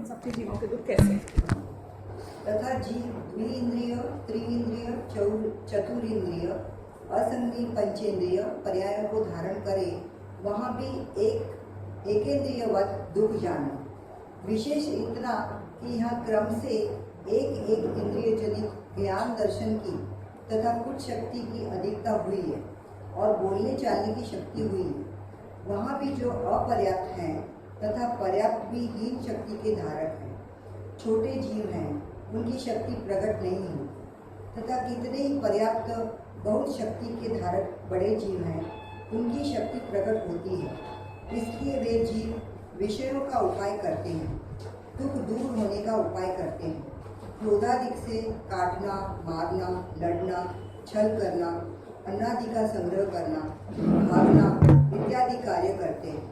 सबके जीवों के दुख कैसे हैं। तथा जीव द्विइंद्रिय, त्रिइंद्रिय, चतुरिंद्रिय, असंगी पंचेंद्रिय पर्यायों को धारण करे, वहाँ भी एकेंद्रियवत दुख जानो। विशेष इतना कि यहाँ क्रम से एक एक इंद्रिय जनित ज्ञान दर्शन की तथा कुछ शक्ति की अधिकता हुई है और बोलने चालने की शक्ति हुई है। वहाँ भी जो अपर्याप्त हैं तथा पर्याप्त भी हीन शक्ति के धारक हैं, छोटे जीव हैं, उनकी शक्ति प्रकट नहीं हुई, तथा कितने ही पर्याप्त बहुत शक्ति के धारक बड़े जीव हैं, उनकी शक्ति प्रकट होती है। इसलिए वे जीव विषयों का उपाय करते हैं, दुख दूर होने का उपाय करते हैं, क्रोधादि से काटना, मारना, लड़ना, छल करना, अन्नादि का संग्रह करना, भागना इत्यादि कार्य करते हैं,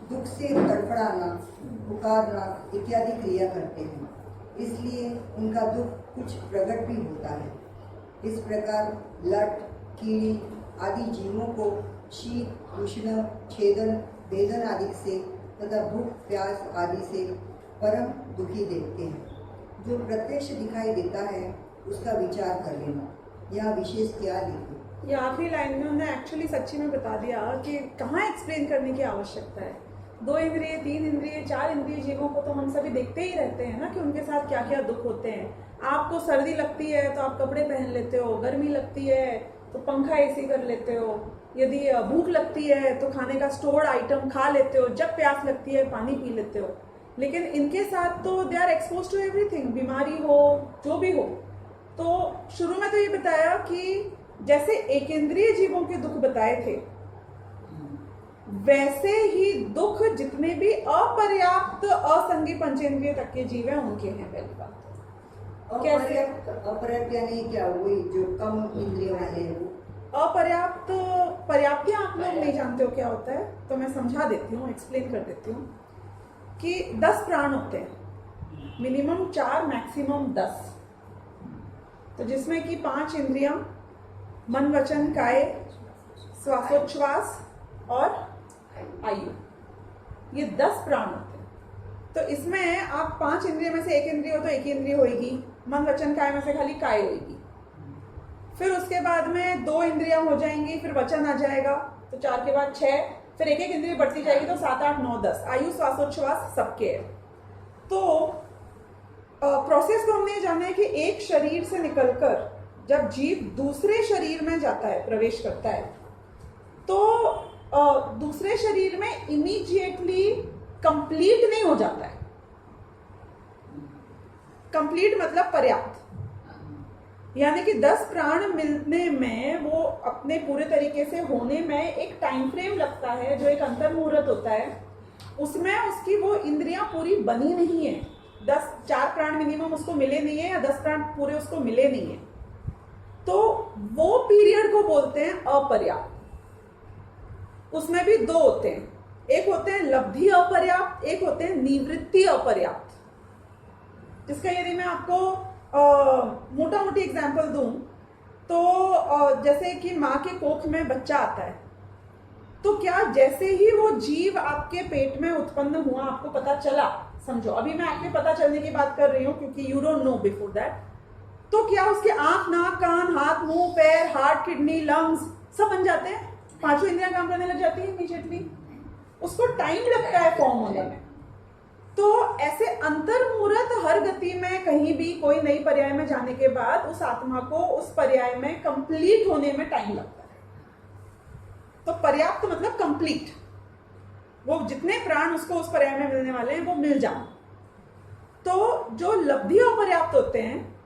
दुख से तड़फड़ाना, पुकारना इत्यादि क्रिया करते हैं। इसलिए उनका दुख कुछ प्रकट भी होता है। इस प्रकार लट, कीड़ी आदि जीवों को शीत, उष्ण, छेदन, वेदन आदि से तथा भूख, प्यास आदि से परम दुखी देखते हैं। जो प्रत्यक्ष दिखाई देता है उसका विचार कर लेना। यह विशेष क्या लिखे। ये आखिरी लाइन में उन्होंने एक्चुअली सच्ची में बता दिया कि कहाँ एक्सप्लेन करने की आवश्यकता है। 2 इंद्रिय, 3 इंद्रिय, 4 इंद्रिय जीवों को तो हम सभी देखते ही रहते हैं ना कि उनके साथ क्या क्या दुख होते हैं। आपको सर्दी लगती है तो आप कपड़े पहन लेते हो, गर्मी लगती है तो पंखा एसी कर लेते हो, यदि भूख लगती है तो खाने का स्टोर्ड आइटम खा लेते हो, जब प्यास लगती है पानी पी लेते हो। लेकिन इनके साथ तो they are expose to everything, बीमारी हो जो भी हो। तो शुरू में तो ये बताया कि जैसे एकेंद्रिय जीवों के दुख बताए थे, वैसे ही दुख जितने भी अपर्याप्त असंगी पंचेंद्रिय तक के जीव हैं उनके हैं। पहली बात कैसे अपर्याप्त यानी क्या, वही जो कम इंद्रिय वाले हैं वो। अपर्याप्त, पर्याप्तियां आप लोग नहीं जानते हो क्या होता है, तो मैं समझा देती हूँ, एक्सप्लेन कर देती हूँ कि 10 प्राण होते हैं, मिनिमम 4, मैक्सिमम 10। तो जिसमें कि 5 इंद्रियां, मन, वचन, काय, श्वासोच्छ्वास और आयु, ये 10 प्राण होते हैं। तो इसमें आप 5 इंद्रिय में से एक इंद्रिय हो तो एक इंद्रिय होगी, मन, वचन, काय में से खाली काय होगी। फिर उसके बाद में 2 इंद्रियां हो जाएंगी, फिर वचन आ जाएगा, तो 4 के बाद 6, फिर एक एक इंद्रिय बढ़ती जाएगी तो 7, 8, 9, 10। आयु, श्वासोच्छ्वास सबके है। तो प्रोसेस तो हमने ये जाना है कि एक शरीर से निकलकर जब जीव दूसरे शरीर में जाता है, प्रवेश करता है, तो दूसरे शरीर में इमीडिएटली कंप्लीट नहीं हो जाता है। कंप्लीट मतलब पर्याप्त, यानी कि 10 प्राण मिलने में, वो अपने पूरे तरीके से होने में एक टाइम फ्रेम लगता है, जो एक अंतर मुहूर्त होता है, उसमें उसकी वो इंद्रियां पूरी बनी नहीं है। 4 प्राण मिनिमम उसको मिले नहीं है, या 10 प्राण पूरे उसको मिले नहीं है, तो वो पीरियड को बोलते हैं अपर्याप्त। उसमें भी 2 होते हैं, एक होते हैं लब्धि अपर्याप्त, एक होते हैं निवृत्ति अपर्याप्त। जिसका यदि मैं आपको मोटा मोटी एग्जाम्पल दूं तो जैसे कि माँ के कोख में बच्चा आता है, तो क्या जैसे ही वो जीव आपके पेट में उत्पन्न हुआ, आपको पता चला, समझो अभी मैं आपके पता चलने की बात कर रही हूँ क्योंकि you don't know before that, तो क्या उसके आंख, नाक, कान, हाथ, मुंह, पैर, हार्ट, किडनी, लंग्स सब बन जाते हैं? 5 इंद्रियां काम करने लग जाती है इमीडिएटली? उसको टाइम लगता है फॉर्म होने में। तो ऐसे अंतर मुहूर्त हर गति में कहीं भी कोई नई पर्याय में जाने के बाद उस आत्मा को उस पर्याय में कंप्लीट होने में टाइम लगता है। तो पर्याप्त मतलब कंप्लीट, वो जितने प्राण उसको उस पर्याय में मिलने वाले हैं वो मिल जाए। तो जो लब्धि अपर्याप्त होते हैं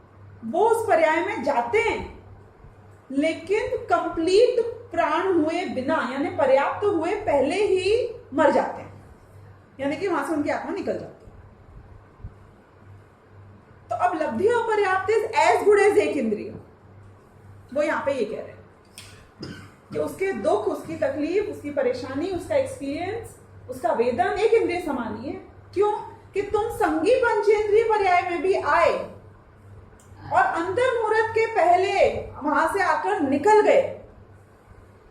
वो उस पर्याय में जाते हैं, लेकिन कंप्लीट प्राण हुए बिना, यानी पर्याप्त हुए पहले ही मर जाते हैं, यानी कि वहां से उनकी आत्मा निकल जाती है। तो अब लब्धि अपर्याप्त इज एज गुड एज एक इंद्रिय। वो यहां पे ये कह रहे हैं कि उसके दुख, उसकी तकलीफ, उसकी परेशानी, उसका एक्सपीरियंस, उसका वेदन एक इंद्रिय समान ही है। क्यों? कि तुम संगी पंचेंद्रिय पर्याय में भी आए और अंतर मुहूर्त के पहले वहां से आकर निकल गए,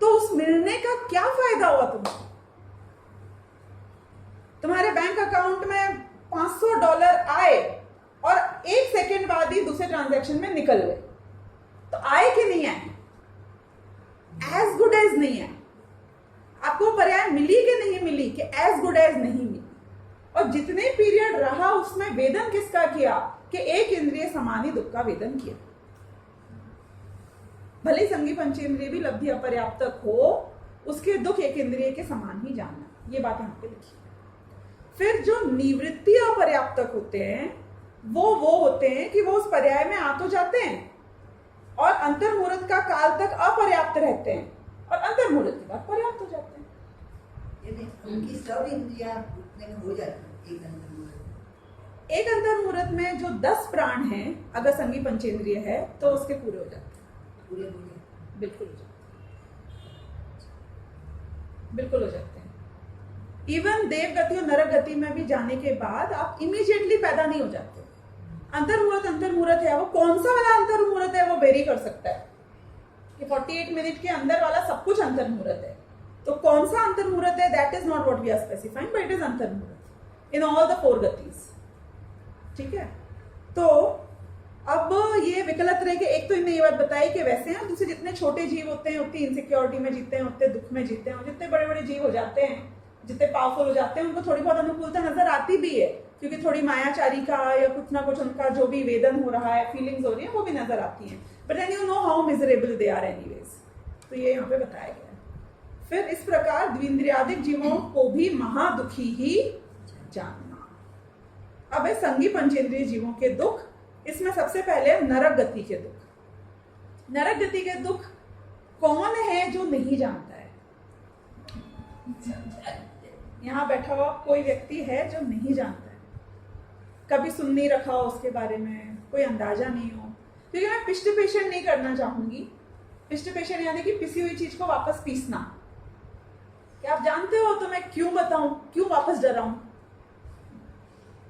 तो उस मिलने का क्या फायदा हुआ तुम्हें? तुम्हारे बैंक अकाउंट में $500 आए और 1 सेकेंड बाद ही दूसरे ट्रांजैक्शन में निकल गए, तो आए कि नहीं आए? एज गुड एज नहीं है। आपको पर्याय मिली कि नहीं मिली? कि एज गुड एज नहीं मिली। और जितने पीरियड रहा उसमें वेदन किसका किया? कि एक इंद्रिय समान ही दुख का वेदन किया। भले संगी पंचेंद्रिय भी लब्धि अपर्याप्तक हो, उसके दुख एक इंद्रिय के समान ही जानना, ये बात यहां पे लिखी है। फिर जो निवृत्ति अपर्याप्तक होते हैं वो होते हैं कि वो उस पर्याय में आ तो जाते हैं और अंतर्मुहूर्त का काल तक अपर्याप्त रहते हैं और अंतर्मुहूर्त के बाद पर्याप्त हो जाते हैं। यानी उनकी सब इंद्रियां उतने में हो जाती है एक अंतर्मुहूर्त। एक अंतर्मुहूर्त में जो 10 प्राण हैं, अगर संगी पंचेंद्रिय है तो उसके पूरे हो जाते हैं। पूरे हो जाते बिल्कुल हो जाते हैं, बिल्कुल हो जाते हैं। इवन देव गति और नरक गति में भी जाने के बाद आप इमीडिएटली पैदा नहीं हो जाते। अंतर्मुहूर्त है, वो कौन सा वाला अंतर्मुहूर्त है वो वेरी कर सकता है कि 48 मिनट के अंदर वाला सब कुछ अंतर्मुहूर्त है। तो कौन सा अंतर्मुहूर्त है, that is not what we are specifying, but it is अंतर्मुहूर्त इन ऑल द 4 गतिज। ठीक है, तो अब ये विकलत रह के एक तो इन्हें ये बात बताई कि वैसे हैं, दूसरे जितने छोटे जीव होते हैं उतनी इनसिक्योरिटी में जीते हैं, उतने दुख में जीते हैं, और जितने बड़े बड़े जीव हो जाते हैं, जितने पावरफुल हो जाते हैं, उनको थोड़ी बहुत अनुकूलता नजर आती भी है, क्योंकि थोड़ी मायाचारी का या कुछ ना कुछ उनका जो भी वेदन हो रहा है, फीलिंग्स हो रही है, वो भी नजर आती हैं। But then you know how miserable they are anyways. तो ये यहाँ पे बताया गया है। फिर इस प्रकार द्विंद्रियादिक जीवों को भी महादुखी ही जानना। अब है संगी पंचेंद्रिय जीवों के दुख। इसमें सबसे पहले नरक गति के दुख। नरक गति के दुख कौन है जो नहीं जानता है? यहाँ बैठा हुआ कोई व्यक्ति है जो नहीं जानता है, कभी सुन नहीं रखा हो उसके बारे में, कोई अंदाजा नहीं हो। क्योंकि मैं पिष्ट पेशन नहीं करना चाहूंगी। पिष्ट पेशन यानी कि पिसी हुई चीज को वापस पीसना। क्या आप जानते हो तो मैं क्यों बताऊं, क्यों वापस डराऊं?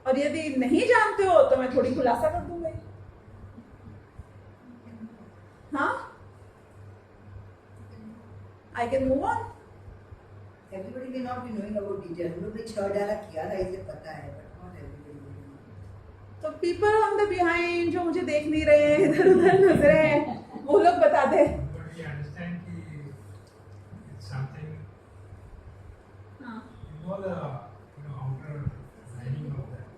और यदि नहीं जानते हो तो मैं थोड़ी खुलासा कर दूंगा। हाँ, I can move on. Everybody may not be knowing about detail. हम लोग ने 6 डाला किया था, इसे पता है, but not everybody will know. तो पीपल ऑन द बिहाइंड जो मुझे देख नहीं रहे, इधर उधर नजरे हैं, वो लोग बता दे। But we understand कि it's something. हाँ, You know the outer lining of that.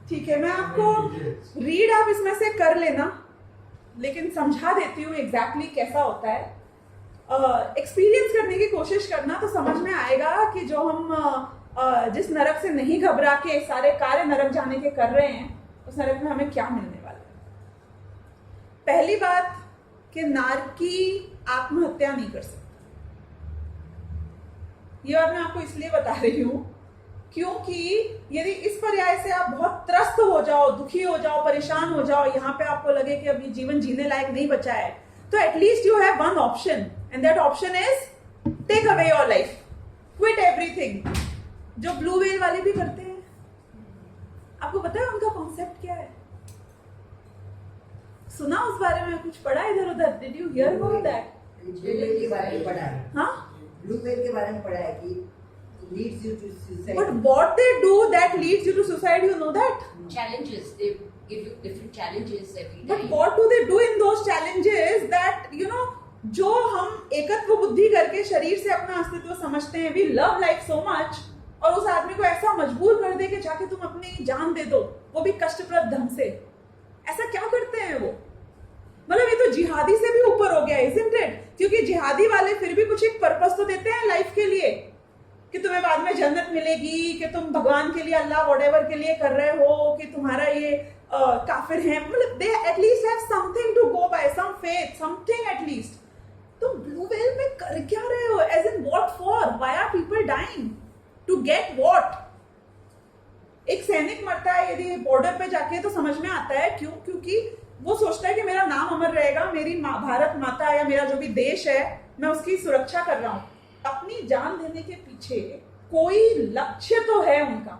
ठीक है, मैं आपको रीड आप इसमें से कर लेना, लेकिन समझा देती हूँ एग्जैक्टली कैसा होता है। एक्सपीरियंस करने की कोशिश करना तो समझ में आएगा कि जो हम जिस नरक से नहीं घबरा के सारे कार्य नरक जाने के कर रहे हैं, उस नरक में हमें क्या मिलने वाला है। पहली बात कि नारकी आत्महत्या नहीं कर सकता। ये बात मैं आपको इसलिए बता रही हूं क्योंकि यदि इस पर्याय से आप बहुत त्रस्त हो जाओ, दुखी हो जाओ, परेशान हो जाओ, यहाँ पे आपको लगे कि अब ये जीवन जीने लायक नहीं बचा है, तो at least you have one option, and that option is take away your life, quit everything, जो ब्लू व्हेल वाले भी करते हैं। आपको पता है उनका कॉन्सेप्ट क्या है? सुना उस बारे में, कुछ पढ़ा इधर उधर? Did you here about that? Blue whale के बारे में पढ़ा है। हाँ, ब्लू व्हेल के बारे में पढ़ा है कि leads you to suicide. but what they do that leads you to suicide, you know that? Challenges, they give you different challenges every But time. what do they do in those challenges that, you know, जो हम एकत्व बुद्धि करके शरीर से अपना अस्तित्व समझते हैं, we love life so much, और उस आदमी को ऐसा मजबूर कर दे कि जाके तुम अपनी जान दे दो, वो भी कष्टप्रद ढंग से। ऐसा क्या करते हैं वो? मतलब ये तो जिहादी से भी ऊपर हो गया, isn't it? क्योंकि जिहादी वाले फिर भी कुछ एक पर्पस तो देते हैं लाइफ के लिए, कि तुम्हें बाद में जन्नत मिलेगी, कि तुम भगवान के लिए, अल्लाह व्हाटएवर के लिए कर रहे हो, कि तुम्हारा ये काफिर है, मतलब they at least have something to go by, some faith, something at least. तुम ब्लू व्हेल में कर क्या रहे हो? As in what for? Why are people dying? To get what? एक सैनिक मरता है यदि बॉर्डर पे जाके तो समझ में आता है क्यों? क्योंकि वो सोचता है कि मेरा नाम अमर रहेगा, मेरी भारत माता या मेरा जो भी देश है, मैं उसकी सुरक्षा कर रहा हूं। अपनी जान देने के पीछे कोई लक्ष्य तो है उनका।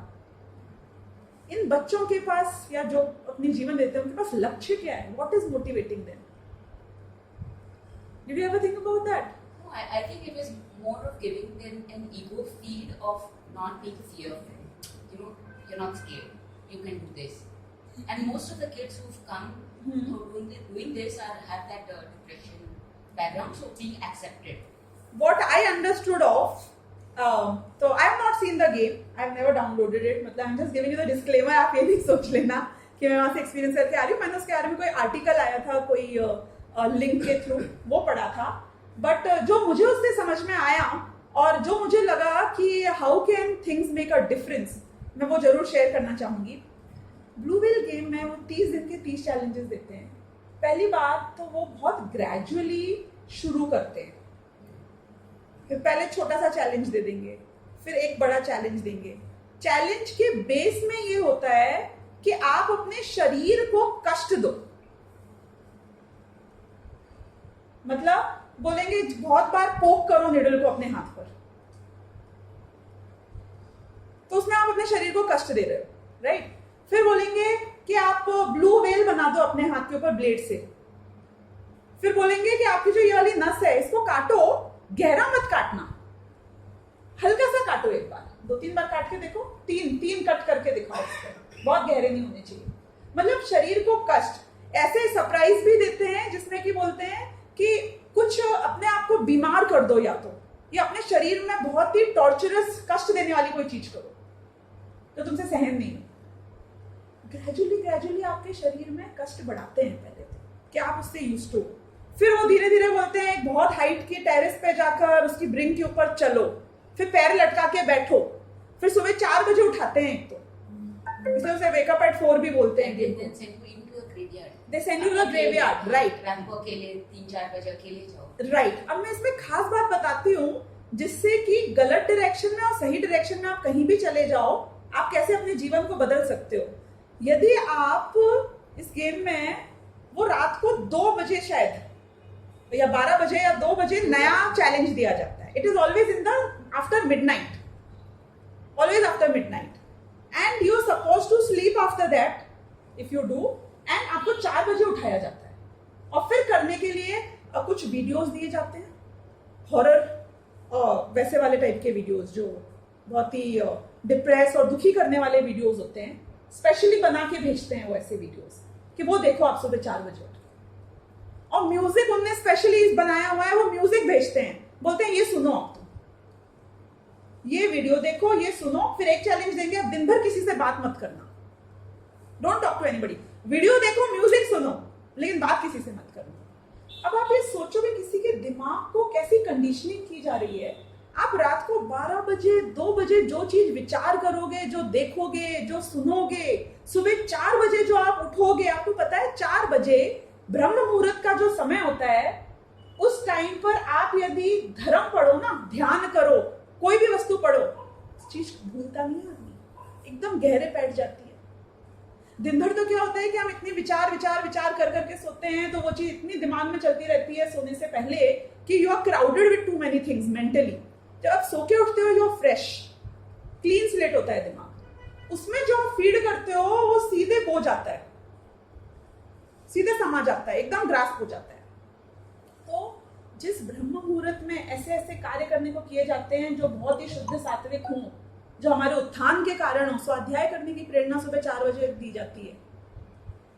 इन बच्चों के पास या जो अपनी जीवन देते हैं उनके पास लक्ष्य क्या है? What is motivating them? Did you ever think about that? No, I think it was more of giving them an ego feed of not being fearful. You know, you're not scared. you can do this. And most of the kids who've come who are doing this have that depression background, so being accepted. What I understood of, so I have not seen the game, I have never downloaded it. मतलब I'm just giving you the disclaimer. आप ये नहीं सोच लेना कि मैं वहाँ से एक्सपीरियंस करके आ रही हूँ. मैंने उसके बारे में कोई आर्टिकल आया था, कोई लिंक के थ्रू वो पढ़ा था. बट जो मुझे उससे समझ में आया और जो मुझे लगा कि how can things make a difference, मैं वो जरूर शेयर करना चाहूंगी. ब्लू व्हेल गेम में वो 30 दिन के 30 चैलेंजेस देते हैं. पहली बात तो वो बहुत ग्रेजुअली शुरू करते हैं. फिर पहले छोटा सा चैलेंज दे देंगे, फिर एक बड़ा चैलेंज देंगे. चैलेंज के बेस में ये होता है कि आप अपने शरीर को कष्ट दो. मतलब बोलेंगे बहुत बार पोक करो निडल को अपने हाथ पर, तो उसमें आप अपने शरीर को कष्ट दे रहे हो, राइट. फिर बोलेंगे कि आप ब्लू व्हेल बना दो अपने हाथ के ऊपर ब्लेड से. फिर बोलेंगे कि आपकी जो ये वाली नस है इसको काटो, गहरा मत काटना, हल्का सा काटो. एक बार 2-3 बार काट के देखो, तीन कट करके दिखाओ उसको, बहुत गहरे नहीं होने चाहिए. मतलब शरीर को कष्ट. ऐसे सरप्राइज भी देते हैं जिसमें कि बोलते हैं कि कुछ अपने आप को बीमार कर दो, या अपने शरीर में बहुत ही टॉर्चरस कष्ट देने वाली कोई चीज करो तो तुमसे सहन नहीं हो. ग्रेजुअली आपके शरीर में कष्ट बढ़ाते हैं पहले कि आप उससे यूज्ड हो. फिर वो धीरे धीरे बोलते हैं बहुत हाइट के टेरेस पे जाकर उसकी ब्रिंग के ऊपर चलो, फिर पैर लटका के बैठो, फिर सुबह 4 बजे उठाते हैं. एक तो इसे उसे वेकअप एट 4 भी बोलते हैं. They send you to a graveyard, right? रात को अकेले 3-4 बजे अकेले जाओ. राइट. अब मैं इसमें खास बात बताती हूँ जिससे कि गलत डायरेक्शन में और सही डायरेक्शन में आप कहीं भी चले जाओ, आप कैसे अपने जीवन को बदल सकते हो. यदि आप इस गेम में वो रात को 2 बजे शायद या 12 बजे या 2 बजे नया चैलेंज दिया जाता है. It is always in the after midnight, always after midnight, and you are suppose to sleep after that if you do, and आपको 4 बजे उठाया जाता है. और फिर करने के लिए कुछ वीडियोस दिए जाते हैं, हॉरर वैसे वाले टाइप के वीडियोस जो बहुत ही डिप्रेस और दुखी करने वाले वीडियोस होते हैं. स्पेशली बना के भेजते हैं वो ऐसे वीडियोस कि वो देखो आप सुबह 4 बजे उठ. और म्यूजिक उनने स्पेशली बनाया हुआ है, वो म्यूजिक भेजते हैं, बोलते हैं ये सुनो आप, तुम ये वीडियो देखो, ये सुनो. फिर एक चैलेंज देंगे, अब दिन भर किसी से बात मत करना, don't talk to anybody. Video देखो, म्यूजिक सुनो, लेकिन बात किसी से मत करना. अब आप ये सोचोगे किसी के दिमाग को कैसी कंडीशनिंग की जा रही है. आप रात को 12 बजे 2 बजे जो चीज विचार करोगे, जो देखोगे, जो सुनोगे, सुबह 4 बजे जो आप उठोगे. आपको पता है 4 बजे ब्रह्म मुहूर्त का जो समय होता है, उस टाइम पर आप यदि धर्म पढ़ो ना, ध्यान करो, कोई भी वस्तु पढ़ो, चीज भूलता नहीं आदमी, एकदम गहरे बैठ जाती है. दिन भर तो क्या होता है कि हम इतनी विचार कर करके सोते हैं, तो वो चीज इतनी दिमाग में चलती रहती है सोने से पहले कि you are crowded with too many things mentally. जब आप सो के उठते हो, जो फ्रेश क्लीन स्लेट होता है दिमाग, उसमें जो फीड करते हो वो सीधे बो जाता है, सीधे समा जाता है, एकदम ग्रास्प हो जाता है. तो जिस ब्रह्म मुहूर्त में ऐसे ऐसे कार्य करने को किए जाते हैं जो बहुत ही शुद्ध सात्विक हों, जो हमारे उत्थान के कारण हो, स्वाध्याय करने की प्रेरणा सुबह 4 बजे दी जाती है.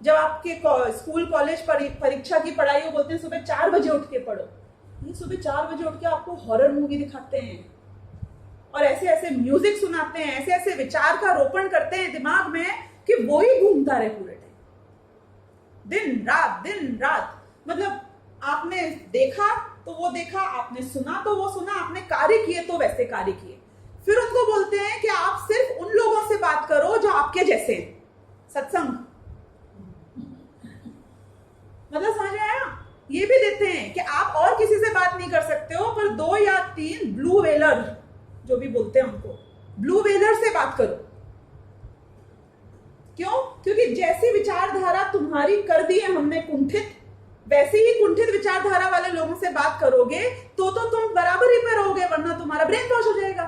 जब आपके स्कूल कॉलेज परीक्षा की पढ़ाई हो, बोलते हैं सुबह 4 बजे उठ के पढ़ो. ये सुबह 4 बजे उठ के आपको हॉरर मूवी दिखाते हैं और ऐसे ऐसे म्यूजिक सुनाते हैं, ऐसे ऐसे विचार का रोपण करते हैं दिमाग में कि वो ही घूमता रहे पूरे टाइम, दिन रात. मतलब आपने देखा तो वो देखा, आपने सुना तो वो सुना, आपने कार्य किए तो वैसे कार्य किए. फिर उनको बोलते हैं कि आप सिर्फ उन लोगों से बात करो जो आपके जैसे हैं. सत्संग, मतलब समझ में आया. ये भी देते हैं कि आप और किसी से बात नहीं कर सकते हो, पर 2 या 3 ब्लू व्हेलर जो भी बोलते हैं उनको, ब्लू व्हेलर से बात करो. क्यों? क्योंकि जैसी विचारधारा तुम्हारी कर दी है हमने कुंठित, वैसे ही कुंठित विचारधारा वाले लोगों से बात करोगे तो तुम बराबर ही पे रहोगे, वरना तुम्हारा ब्रेन वॉश हो जाएगा.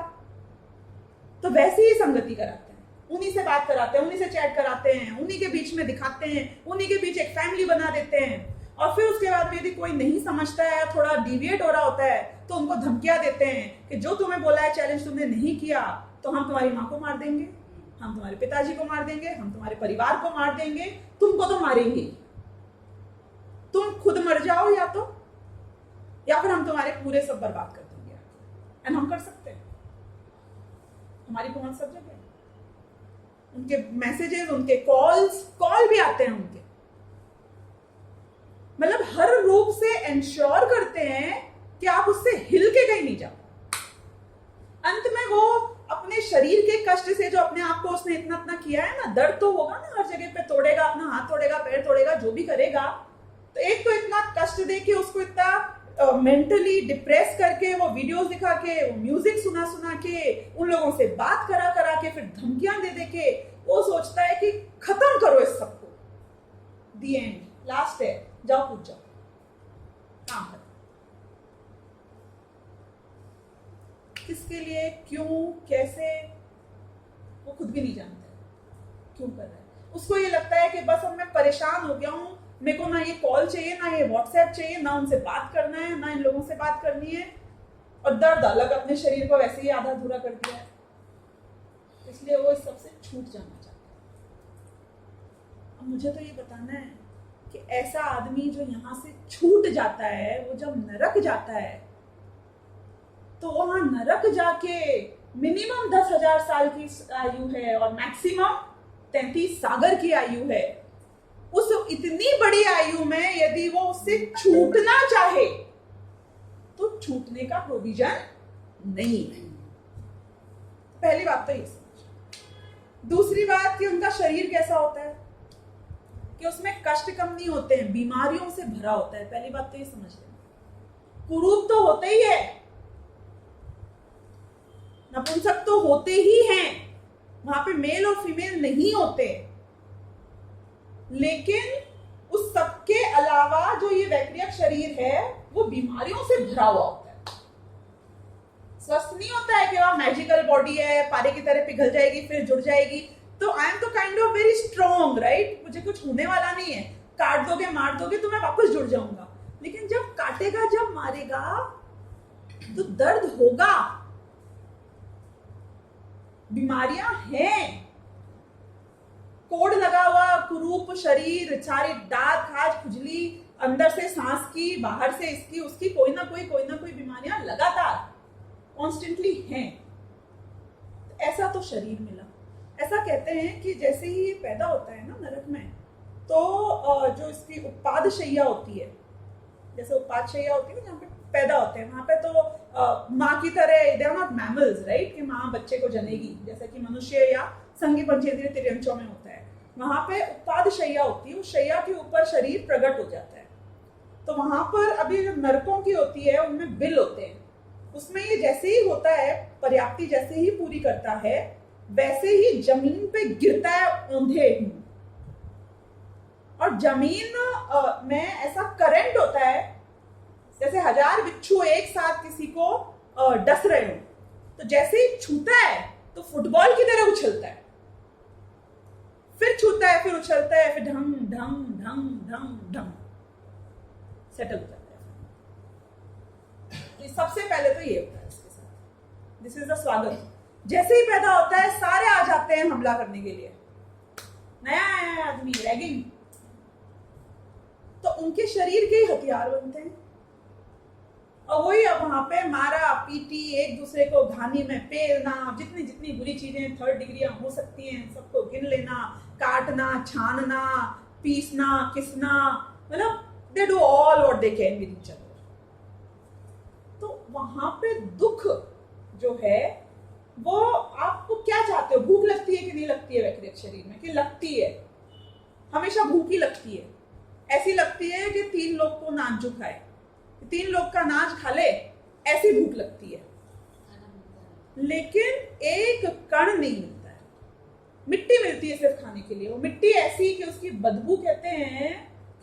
तो वैसी ही संगति कराते हैं, उन्हीं से बात कराते हैं, उन्हीं से चैट कराते हैं, उन्हीं के बीच में दिखाते हैं, उन्हीं के बीच एक फैमिली बना देते हैं. और फिर उसके बाद में यदि कोई नहीं समझता है, थोड़ा डिविएट हो रहा होता है, तो उनको धमकियां देते हैं कि जो तुम्हें बोला है चैलेंज तुमने नहीं किया तो हम तुम्हारी माँ को मार देंगे, हम तुम्हारे पिताजी को मार देंगे, हम तुम्हारे परिवार को मार देंगे, तुमको तो मारेंगे ही। तुम खुद मर जाओ या फिर हम तुम्हारे पूरे सब बर्बाद कर देंगे। एंड हम कर सकते हैं, हमारी पहुंच सब जगह है। उनके मैसेजेस, उनके कॉल भी आते हैं उनके, मतलब हर रूप से इंश्योर करते हैं कि आप उससे हिल के कहीं नहीं जाओ। अंत में वो अपने शरीर के कष्ट से, जो अपने आप को उसने इतना इतना किया है ना, दर्द तो होगा ना, हर जगह पे तोड़ेगा, अपना हाथ तोड़ेगा, पैर तोड़ेगा, जो भी करेगा, तो एक तो इतना कष्ट दे के उसको इतना मेंटली डिप्रेस करके, वो वीडियोस दिखा के, वो म्यूजिक सुना सुना के, उन लोगों से बात करा करा के, फिर धमकियां दे दे के, वो सोचता है कि खत्म करो इस सबको, दी एंड, लास्ट है, जाओ पूछ जाओ, काम खत्म। किसके लिए, क्यों, कैसे, वो खुद भी नहीं जानता है क्यों कर रहा है। उसको ये लगता है कि बस अब मैं परेशान हो गया हूं, मेरे को ना ये कॉल चाहिए, ना ये व्हाट्सएप चाहिए, ना उनसे बात करना है, ना इन लोगों से बात करनी है, और दर्द अलग अपने शरीर को वैसे ही आधा अधूरा कर दिया है, इसलिए वो इस सबसे छूट जाना चाहता है। अब मुझे तो ये बताना है कि ऐसा आदमी जो यहां से छूट जाता है, वो जब नरक जाता है, तो वहां नरक जाके मिनिमम 10,000 साल की आयु है और मैक्सिमम 33 सागर की आयु है। उस इतनी बड़ी आयु में यदि वो उससे छूटना चाहे तो छूटने का प्रोविजन नहीं है। पहली बात तो ये समझ। दूसरी बात कि उनका शरीर कैसा होता है, कि उसमें कष्ट कम नहीं होते हैं, बीमारियों से भरा होता है। पहली बात तो ये समझ लें। कुरूप तो होते ही है, नपुंसक तो होते ही हैं, वहां पे मेल और फीमेल नहीं होते, लेकिन उस सबके अलावा जो ये वैक्रियक शरीर है वो बीमारियों से भरा हुआ होता है। स्वस्थ नहीं होता है कि वह मैजिकल बॉडी है, पारे की तरह पिघल जाएगी फिर जुड़ जाएगी, तो आई एम तो kind of very strong, right, मुझे कुछ होने वाला नहीं है, काट दोगे मार दोगे तो मैं वापस जुड़ जाऊंगा। लेकिन जब काटेगा, जब मारेगा, तो दर्द होगा, बीमारियां हैं, कोड लगा हुआ कुरूप शरीर, सारी दांत, खाज, खुजली, अंदर से सांस की, बाहर से इसकी उसकी, कोई ना कोई बीमारियां लगातार कॉन्स्टेंटली हैं। ऐसा तो शरीर मिला। ऐसा कहते हैं कि जैसे ही ये पैदा होता है ना नरक में, तो जो इसकी उत्पाद शैया होती है, जैसे उत्पाद शैया होती है ना जहाँ पे पैदा होते हैं, वहां पे तो माँ की तरह they are not mammals, right, कि माँ बच्चे को जनेगी जैसे कि मनुष्य या संघी पंचेंद्रिय तिर्यंचों में होता है। वहां पे उत्पाद शैया होती है, उस शैया के ऊपर शरीर प्रकट हो जाता है। तो वहां पर अभी जो नरकों की होती है उनमें बिल होते हैं, उसमें ये जैसे ही होता है, पर्याप्ति जैसे ही पूरी करता है, वैसे ही जमीन पे गिरता है औंधे ही, और जमीन में ऐसा करंट होता है जैसे 1000 बिच्छू एक साथ किसी को डस रहे हो, तो जैसे ही छूता है तो फुटबॉल की तरह उछलता है, फिर छूता है, फिर उछलता है, फिर ढंग ढंग ढंग ढंग ढंग सेटल हो जाता है। सबसे पहले तो ये होता है इसके साथ, दिस इज द स्वागत। जैसे ही पैदा होता है सारे आ जाते हैं हमला करने के लिए, नया आया आदमी, रैगिंग, तो उनके शरीर के ही हथियार बनते हैं, और वही अब वहां पे मारा पीटी, एक दूसरे को घानी में पेलना, जितनी जितनी बुरी चीजें 3rd डिग्रियां हो सकती हैं सबको गिन लेना, काटना, छानना, पीसना, किसना, मतलब they do all what they can with each other. तो वहां पे दुख जो है वो, आपको क्या चाहते हो, भूख लगती है कि नहीं लगती है वैक्रियक शरीर में, कि लगती है, हमेशा भूखी लगती है, ऐसी लगती है कि 3 लोग को नाच खाए, 3 लोग का नाच खा ले, ऐसी भूख लगती है, लेकिन एक कण नहीं मिलता है। मिट्टी मिलती है सिर्फ खाने के लिए, वो मिट्टी ऐसी कि उसकी बदबू, कहते हैं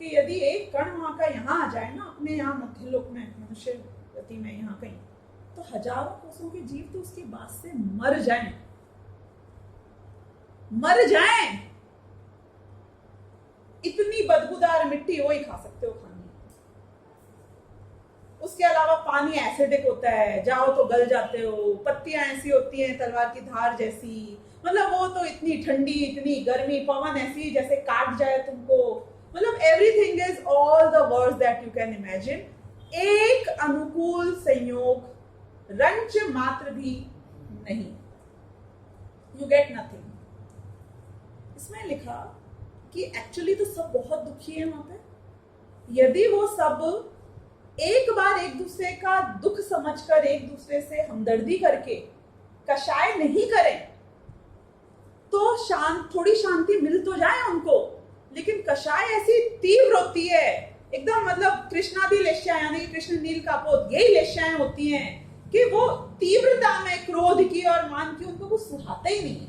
कि यदि एक कण वहां का यहाँ आ जाए ना, अपने यहाँ मध्य लोक में, मनुष्य गति में यहाँ कहीं, तो हजारों कोसों के जीव तो उसकी बात से मर जाएं, मर जाएं। इतनी बदबूदार मिट्टी वो ही खा सकते हो खानी। उसके अलावा पानी एसिडिक होता है, जाओ तो गल जाते हो, पत्तियां ऐसी होती हैं तलवार की धार जैसी, मतलब वो तो इतनी ठंडी इतनी गर्मी, पवन ऐसी जैसे काट जाए तुमको, मतलब everything is all the words that you can imagine. एक अनुकूल संयोग रंच मात्र भी नहीं, यू गेट नथिंग। इसमें लिखा कि एक्चुअली तो सब बहुत दुखी है वहां पे। यदि वो सब एक बार एक दूसरे का दुख समझकर एक दूसरे से हमदर्दी करके कषाय नहीं करें तो थोड़ी शांति मिल तो जाए उनको, लेकिन कषाय ऐसी तीव्र होती है एकदम, मतलब कृष्णादि लेश्याएं यानी कि कृष्ण नील कापोत यही लेश्याएं होती हैं कि वो तीव्रता में क्रोध की और मान की उनको कुछ सुहाता ही नहीं है।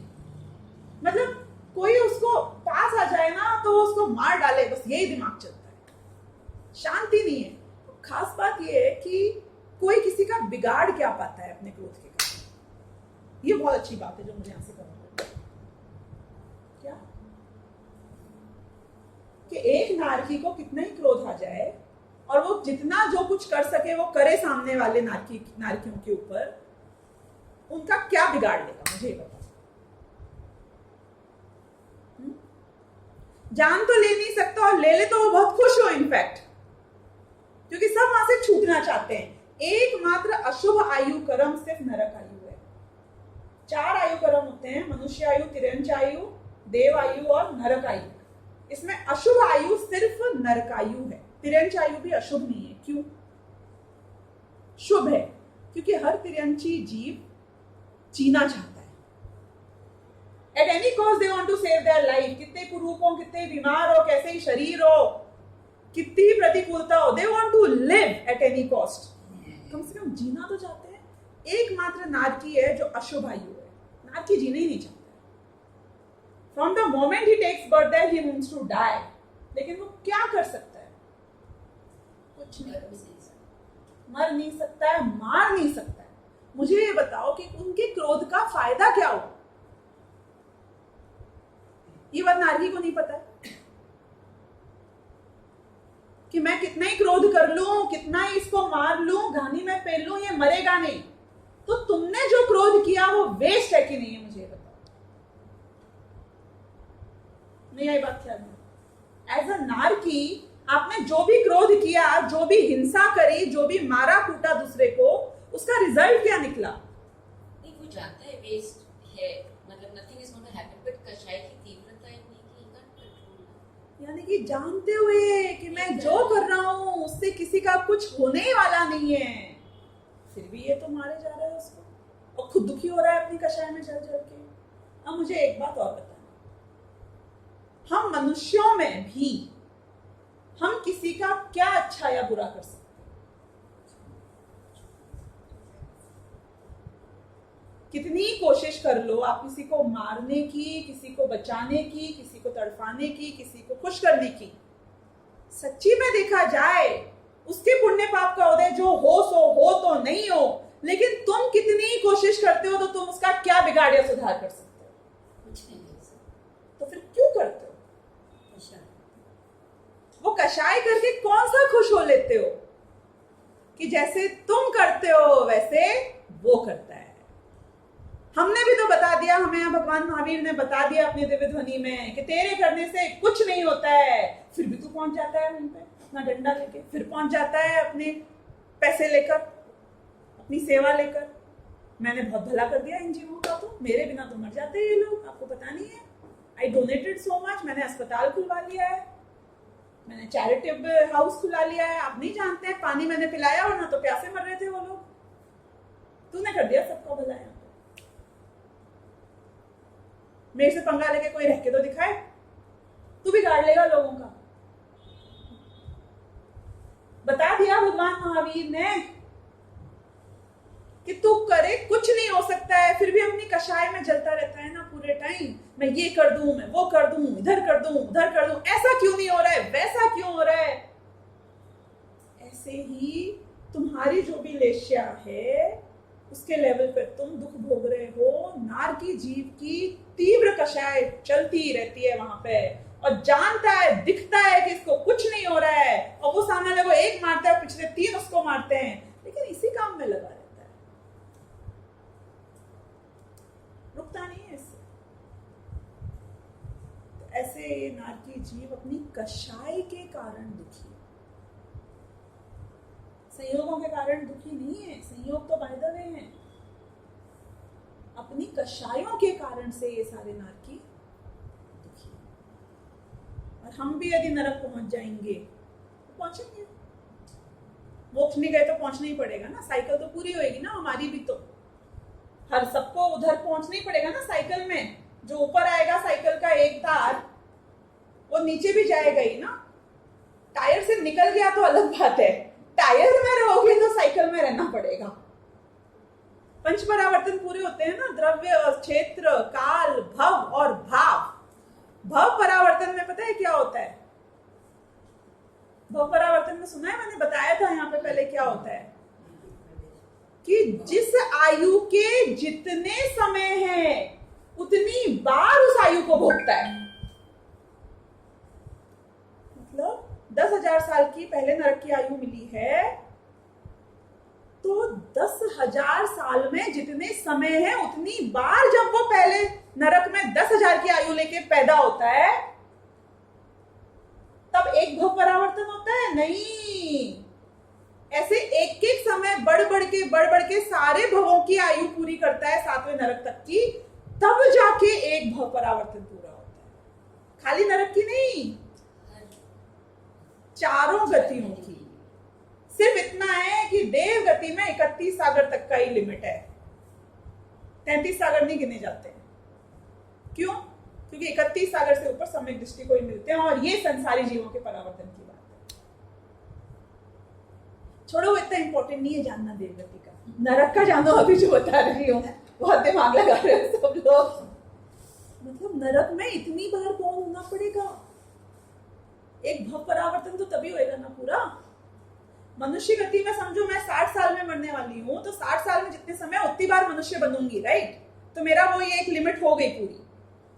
मतलब कोई उसको पास आ जाए ना तो वो उसको मार डाले, बस यही दिमाग चलता है, शांति नहीं है। खास बात यह है कि कोई किसी का बिगाड़ क्या पाता है अपने क्रोध के कारण। ये बहुत अच्छी बात है जो मुझे यहां से करना है। क्या कि एक नारकी को कितना ही क्रोध आ जाए और वो जितना जो कुछ कर सके वो करे सामने वाले नारकियों के ऊपर, उनका क्या बिगाड़ लेगा मुझे बता। जान तो ले नहीं सकता और ले ले तो वो बहुत खुश हो इनफैक्ट, क्योंकि सब वहां से छूटना चाहते हैं। एकमात्र अशुभ आयु कर्म सिर्फ नरक आयु है। 4 आयु कर्म होते हैं, मनुष्य आयु, तिर्यंच आयु, देव आयु और नरक आयु। इसमें अशुभ आयु सिर्फ नरक आयु है। तिर्यंच आयु भी अशुभ नहीं है। क्यों शुभ है? क्योंकि हर तिर्यंची जीव जीना चाहता है। At any cost they want to save their life. कितने कुरूप हो, कितने बीमार हो, कैसे ही शरीर हो, कितनी ही प्रतिकूलता हो, they want to live at any cost. कम से कम जीना तो चाहते हैं। एकमात्र नारकी है जो अशुभ आयु है, नारकी जीना ही नहीं चाहता। From the moment he takes birth there he wants to die. लेकिन वो क्या कर सकता है? कुछ नहीं कर सकता। मर नहीं सकता है, मार नहीं सकता है। मुझे ये बताओ कि उनके क्रोध का फायदा क्या हो? ये बात नारकी को नहीं पता है कि मैं कितना ही क्रोध कर लूं, कितना ही इसको मार लूं, घानी में पेल लूं, ये मरेगा नहीं। तो तुमने जो क्रोध किया वो वेस्ट है कि नहीं है? मुझे बताओ। नहीं आई बात ख्याल में? एज अ नारकी आपने जो भी क्रोध किया, जो भी हिंसा करी, जो भी मारा कूटा दूसरे को, उसका रिजल्ट क्या निकला? नहीं, वो जानता है वेस्ट है, मतलब nothing is going to happen, but कषाय की तीव्रता इतनी कि ही कांट कंट्रोल। यानी कि जानते हुए कि मैं जो कर रहा हूं उससे किसी का कुछ होने ही वाला नहीं है, फिर भी ये तो मारे जा रहा है उसको, और खुद दुखी हो रहा है अपनी कषाय में जल जल के। अब मुझे एक बात और बताना, हम मनुष्यों में भी हम किसी का क्या अच्छा या बुरा कर सकते हैं? कितनी कोशिश कर लो आप किसी को मारने की, किसी को बचाने की, किसी को तड़पाने की, किसी को खुश करने की, सच्ची में देखा जाए उसके पुण्य पाप का उदय जो हो सो हो तो नहीं हो, लेकिन तुम कितनी कोशिश करते हो तो तुम उसका क्या बिगाड़ या सुधार कर सकते हो? कुछ नहीं कर सकते। तो फिर क्यों करते हो? वो कषाय करके कौन सा खुश हो लेते हो कि जैसे तुम करते हो वैसे वो करता है? हमने भी तो बता दिया, हमें यहाँ भगवान महावीर ने बता दिया अपनी दिव्य ध्वनि में कि तेरे करने से कुछ नहीं होता है, फिर भी तू पहुंच जाता है वहीं पे अपना डंडा लेके, फिर पहुंच जाता है अपने पैसे लेकर, अपनी सेवा लेकर। मैंने बहुत भला कर दिया इन जीवों का, तो मेरे बिना तो मर जाते हैं ये लोग, आपको पता नहीं है। आई डोनेटेड सो मच, मैंने अस्पताल खुलवा लिया है, मैंने चैरिटेबल हाउस खुला लिया है, आप नहीं जानते हैं। पानी मैंने पिलाया और ना तो प्यासे मर रहे थे वो लोग। तूने कर दिया सबका भला है। मेरे से पंगा लेके कोई रह के तो दिखाए, तू भी गाड़ लेगा लोगों का। बता दिया भगवान महावीर ने कि तू करे कुछ नहीं हो सकता है, फिर भी अपनी कषाय में जलता रहता है ना पूरे टाइम। मैं ये कर दूं, मैं वो कर दूं, इधर कर दूं, उधर कर दूं, ऐसा क्यों नहीं हो रहा है, वैसा क्यों हो रहा है? ऐसे ही तुम्हारी जो भी लेश्या है उसके लेवल पर तुम दुख भोग रहे हो। नारकी जीव की तीव्र कषाय चलती रहती है वहां पे, और जानता है, दिखता है कि इसको कुछ नहीं हो रहा है, और वो सामने वाले को एक मारता है, पिछले 3 उसको मारते हैं, लेकिन इसी काम में लगा रहता है, रुकता नहीं है इससे। से ये नारकी जीव अपनी कषाय के कारण दुखी है। संयोगों के कारण दुखी नहीं है, संयोग तो बाय द वे हैं। अपनी कषायों के कारण से ये सारे नारकी दुखी है। और हम भी यदि नरक पहुंच जाएंगे तो पहुंचेंगे, मोक्ष नहीं गए तो पहुंचना ही पड़ेगा ना, साइकिल तो पूरी होएगी ना हमारी भी। तो हर सबको उधर पहुंचना ही पड़ेगा ना साइकिल में। जो ऊपर आएगा साइकिल का एक तार, वो नीचे भी जाएगा ही ना। टायर से निकल गया तो अलग बात है, टायर में रहोगे तो साइकिल में रहना पड़ेगा। पंच परावर्तन पूरे होते हैं ना, द्रव्य, क्षेत्र, काल, भव और भाव। भव परावर्तन में पता है क्या होता है? भव परावर्तन में सुना है, मैंने बताया था यहाँ पे पहले क्या होता है कि जिस आयु के जितने समय हैं उतनी बार उस आयु को भोगता है। मतलब 10,000 साल की पहले नरक की आयु मिली है, तो 10,000 साल में जितने समय है उतनी बार जब वो पहले नरक में 10,000 की आयु लेके पैदा होता है तब एक भव परावर्तन होता है? नहीं, ऐसे एक एक समय बढ़ बढ़ के सारे भवों की आयु पूरी करता है 7वें नरक तक की, तब जाके एक भव परावर्तन पूरा होता है। खाली नरक की नहीं, चारों गतियों की। सिर्फ इतना है कि देव गति में 31 सागर तक का ही लिमिट है, 33 सागर नहीं गिने जाते। क्यों? क्योंकि 31 सागर से ऊपर सम्यक दृष्टि को ही मिलते हैं, और ये संसारी जीवों के परावर्तन की बात है। छोड़ो, इतना इंपॉर्टेंट नहीं है जानना देवगति का, नरक का जानो। अभी जो बता रही हूँ बहुत दिमाग लगा रहे हैं सब लोग। मतलब नरक में इतनी बार कौन होना पड़ेगा? एक भव परावर्तन तो तभी होएगा ना पूरा। मनुष्य गति में समझो मैं 60 साल में मरने वाली हूँ, तो 60 साल में जितने समय उतनी बार मनुष्य बनूंगी, राइट? तो मेरा वो ये एक लिमिट हो गई पूरी।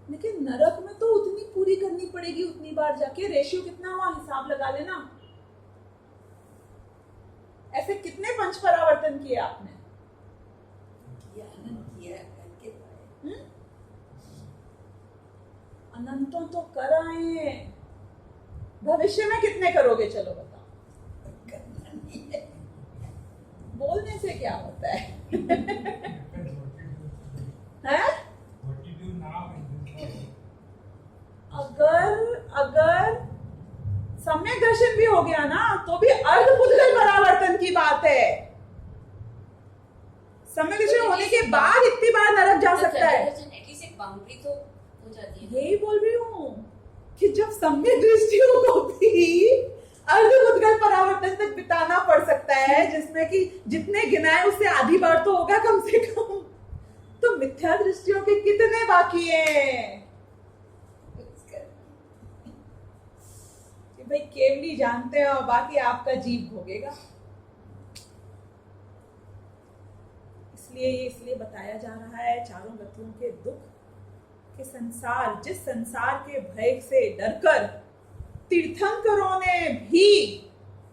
लेकिन नरक में तो उतनी पूरी करनी पड़ेगी उतनी बार जाके। रेशियो कितना हुआ हिसाब लगा लेना। ऐसे कितने पंच परावर्तन किए आपने? अनंतों तो कर आए हैं, भविष्य में कितने करोगे? चलो बताओ। बोलने से क्या होता है? हैं? अगर सम्यक दर्शन भी हो गया ना तो भी अर्धपुद्गल परावर्तन की बात है। सम्यक दर्शन होने के बाद इतनी बार नरक जा सकता है। एटलीस्ट एक बाउंड्री तो हो जाती है। यही बोल रही हूँ कि जब सम्यक दृष्टियों को भी अर्धपुद्गल परावर्तन तक बिताना पड़ सकता है, जिसमें कि जितने गिनाए उससे आधी बार तो होगा कम से कम, तो मिथ्या दृष्टियों के कितने बाकी हैं? भाई केवली जानते हैं और बाकी आपका जीव भोगेगा। इसलिए बताया जा रहा है चारों गतियों के दुख के संसार, जिस संसार के भय से डरकर तीर्थंकरों ने भी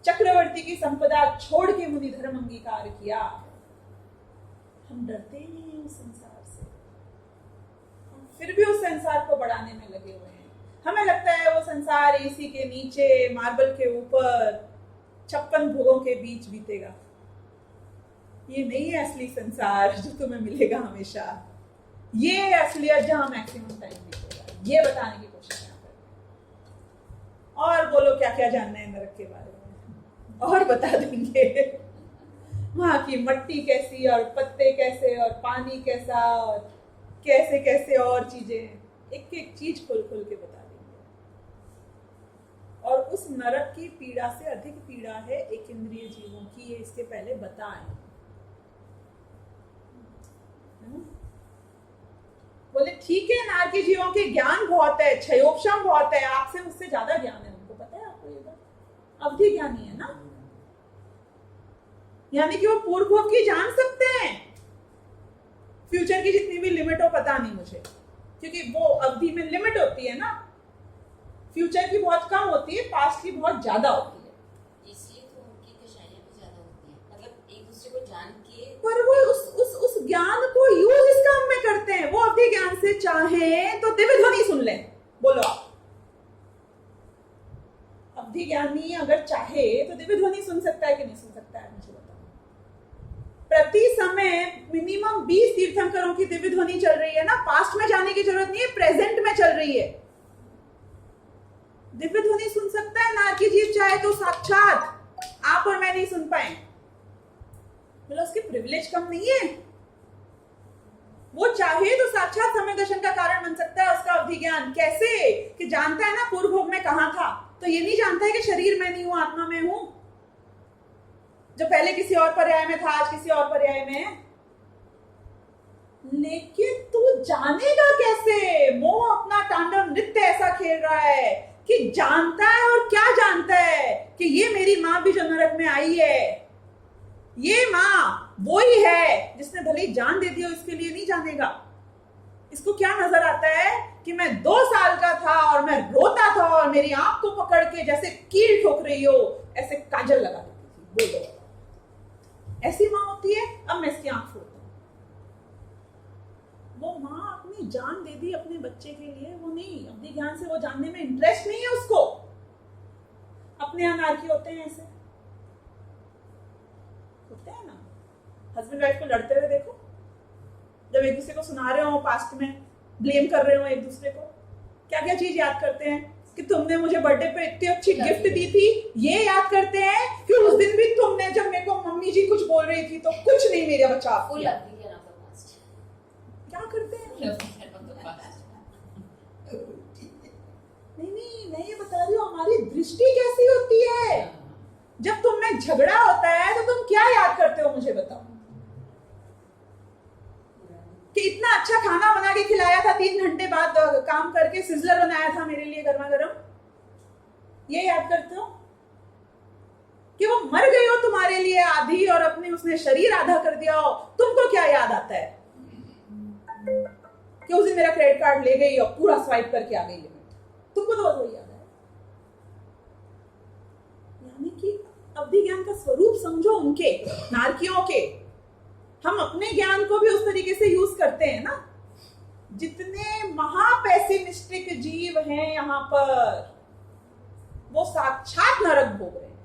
चक्रवर्ती की संपदा छोड़ के मुनि धर्म अंगीकार किया। हम डरते ही नहीं हैं उस संसार से, हम फिर भी उस संसार को बढ़ाने में लगे हुए हैं। हमें लगता है वो संसार एसी के नीचे, मार्बल के ऊपर, 56 भोगों के बीच बीतेगा। ये नहीं है असली संसार जो तुम्हें मिलेगा हमेशा। ये असलियत जहां मैक्सिमम टाइम बीतेगा, ये बताने की कोशिश यहाँ पर। और बोलो क्या क्या जानना है नरक के बारे में, और बता देंगे। वहां की मट्टी कैसी, और पत्ते कैसे, और पानी कैसा, और कैसे कैसे और चीजें, एक एक चीज खोल खोल के बता देंगे। और उस नरक की पीड़ा से अधिक पीड़ा है एक इंद्रिय जीवों की, ये इसके पहले बताएं। बोले ठीक है, नारकी जीवों के ज्ञान बहुत है, क्षयोपशम बहुत है, आपसे मुझसे ज्यादा ज्ञान है, उनको पता है आपको ये बात। अवधि ज्ञानी है ना, यानी कि वो पूर्व भोग की जान सकते हैं। फ्यूचर की जितनी भी लिमिट हो पता नहीं मुझे, क्योंकि वो अवधि में लिमिट होती है ना, फ्यूचर की बहुत कम होती है, पास्ट की बहुत ज्यादा होती है। इसलिए तो उनकी कषाइयाँ भी ज्यादा होती हैं, मतलब एक दूसरे को जान के। पर वो उस ज्ञान को यूज इस काम में करते हैं। वो अवधि ज्ञान से चाहे तो दिव्य ध्वनि सुन लें, बोलो आप, अभिज्ञानी अगर चाहे तो दिव्य ध्वनि सुन सकता है कि नहीं सुन सकता है, मुझे बताओ। प्रति समय मिनिमम 20 तीर्थंकरों की दिव्य ध्वनि चल रही है ना, पास्ट में जाने की जरूरत नहीं है, प्रेजेंट में चल रही है। दिव्य ध्वनि सुन सकता है नारकी जीव चाहे तो साक्षात, आप और मैं नहीं सुन पाए, मतलब उसकी प्रिविलेज कम नहीं है। वो चाहे तो साक्षात समय दर्शन का कारण बन सकता है उसका अभिज्ञान। कैसे? कि जानता है ना पूर्व भोग में कहां था, तो ये नहीं जानता है कि शरीर में नहीं हूं, आत्मा में हूं, जो पहले किसी और पर्याय में था आज किसी और पर्याय में है। लेकिन तू जानेगा कैसे? मोह अपना तांडव नृत्य ऐसा खेल रहा है कि जानता है, और क्या जानता है कि ये मेरी मां भी जो नरक में आई है, ये मां वो ही है जिसने भले ही जान दे दी हो, इसके लिए नहीं जानेगा। इसको क्या नजर आता है कि मैं 2 साल का था और मैं रोता था और मेरी आंख को पकड़ के जैसे कील ठोक रही हो ऐसे काजल लगा देती थी, बोलो ऐसी मां होती है। अब मैं इसकी आंख फोड़ता हूं। वो मां अपनी जान दे दी अपने बच्चे के लिए, वो नहीं, अपने ज्ञान से वो जानने में इंटरेस्ट नहीं है उसको। अपने अनारकी होते हैं, ऐसे होते हैं ना, हस्बैंड वाइफ को लड़ते हुए देखो, जब एक दूसरे को सुना रहे हो पास्ट में, ब्लेम कर रहे हो एक दूसरे को, क्या क्या चीज याद करते हैं कि तुमने मुझे बर्थडे पे इतनी अच्छी गिफ्ट दी थी, ये याद करते हैं कि उस दिन भी तुमने जब मेरे को मम्मी जी कुछ बोल रही थी तो कुछ नहीं मेरा बचा किया। क्या करते हैं? नहीं, मैं ये बता रही हूँ हमारी दृष्टि कैसी होती है। जब तुम में झगड़ा होता है तो तुम क्या याद करते हो, मुझे बताओ। कि इतना अच्छा खाना बना के खिलाया था, 3 घंटे बाद काम करके सिजलर बनाया था मेरे लिए गर्मा गर्म, ये याद करते हो? कि वो मर गई हो तुम्हारे लिए आधी और अपने उसने शरीर आधा कर दिया हो, तुमको क्या याद आता है? कि उस दिन मेरा क्रेडिट कार्ड ले गई और पूरा स्वाइप करके आ गई लिमिट, तुमको तो बस वही याद है। यानी कि अवधि ज्ञान का स्वरूप समझो उनके, नारकियों के। हम अपने ज्ञान को भी उस तरीके से यूज करते हैं ना। जितने महापेसिमिस्टिक जीव हैं यहां पर, वो साक्षात नरक भोग रहे हैं।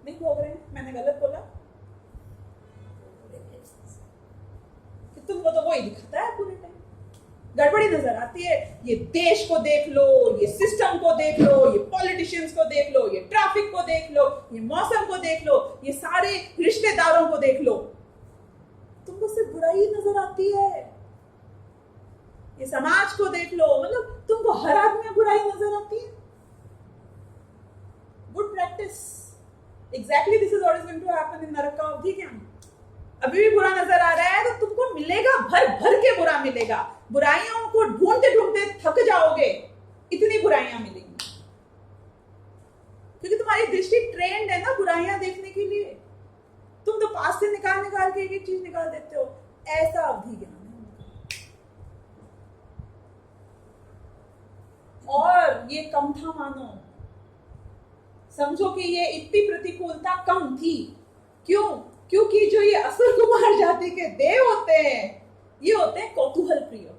नहीं भोग रहे हैं? मैंने गलत बोला? कि तुमको तो वही दिखता है पूरे टाइम, गड़बड़ी नजर आती है। ये देश को देख लो, ये सिस्टम को देख लो, ये पॉलिटिशियंस को देख लो, ये ट्रैफिक को देख लो, ये मौसम को देख लो, ये सारे रिश्तेदारों को देख लो, तुमको सिर्फ बुराई नजर आती है। ये समाज को देख लो, मतलब तुमको हर आदमी में बुराई नजर आती है। Good practice, exactly this is what is going to happen in नरक का अवधि ज्ञान। अभी भी बुरा नजर आ रहा है तो तुमको मिलेगा, भर भर के बुरा मिलेगा। बुराइयों को ढूंढते ढूंढते थक जाओगे, इतनी बुराइयां मिलेंगी, क्योंकि तुम्हारी दृष्टि ट्रेंड है ना बुराइयां देखने के लिए। तुम तो पास से निकाल निकाल के एक चीज निकाल देते हो। ऐसा अवधि ज्ञान है। और ये कम था मानो, समझो कि ये इतनी प्रतिकूलता कम थी। क्यों? क्योंकि जो ये असुर कुमार जाति के देव होते हैं, ये होते हैं कौतूहल प्रिय।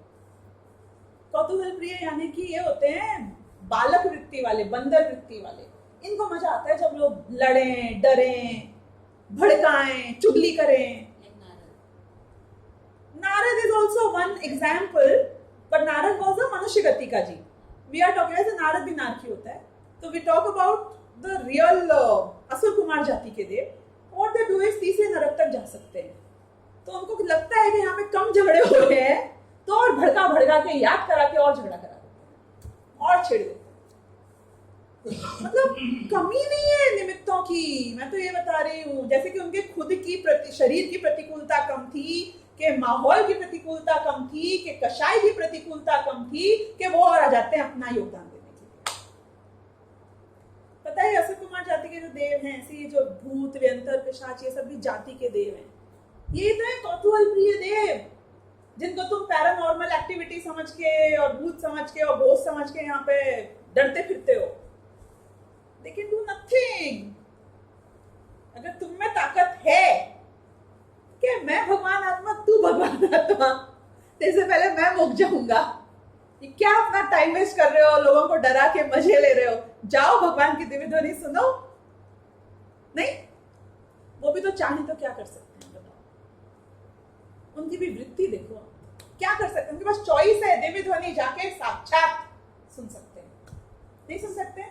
कौतूहल प्रिय यानी कि ये होते हैं बालक वृत्ति वाले, बंदर वृत्ति वाले। इनको मजा आता है जब लोग लड़ें, डरें, भड़काएं, चुगली करें। Narad is also one example, but Narad was a मनुष्य गति का जीव। We are talking as Narad भी नारकी होता है, तो we talk about the real असुर कुमार जाति के देव। और दे डू इज तीसरे नरक तक जा सकते हैं। तो उनको लगता है कि यहाँ पे कम झगड़े हो रहे हैं, तो और भड़का भड़का के याद करा के और झगड़ा करा देते हैं और छेड़ देते हैं। मतलब कमी नहीं है निमित्तों की, मैं तो ये बता रही हूँ। जैसे कि उनके खुद की शरीर की प्रतिकूलता कम थी, कि माहौल की प्रतिकूलता कम थी, कि कषाय की प्रतिकूलता कम थी, कि वो और आ जाते हैं अपना योगदान देने के लिए। पता है असुर कुमार जाति के जो देव हैं, ऐसे जो भूत, व्यंतर, पिशाच, ये सब भी जाति के देव हैं। ये तो है कौतूहल प्रिय देव, जिनको तुम पैरानॉर्मल एक्टिविटी समझ के और भूत समझ के और घोस्ट समझ के यहाँ पे डरते फिरते हो। They can do nothing। अगर तुम में ताकत है कि मैं भगवान आत्मा, तू भगवान आत्मा, इससे पहले मैं मुक जाऊंगा। ये क्या अपना टाइम वेस्ट कर रहे हो, लोगों को डरा के मजे ले रहे हो? जाओ भगवान की दिव्य ध्वनि सुनो, नहीं, वो भी तो चाहे तो क्या कर सकते हैं बताओ, उनकी भी वृत्ति देखो, क्या कर सकते हैं, उनके पास चॉइस है, दिव्य ध्वनि जाके साक्षात सुन सकते हैं, नहीं सुन सकते हैं?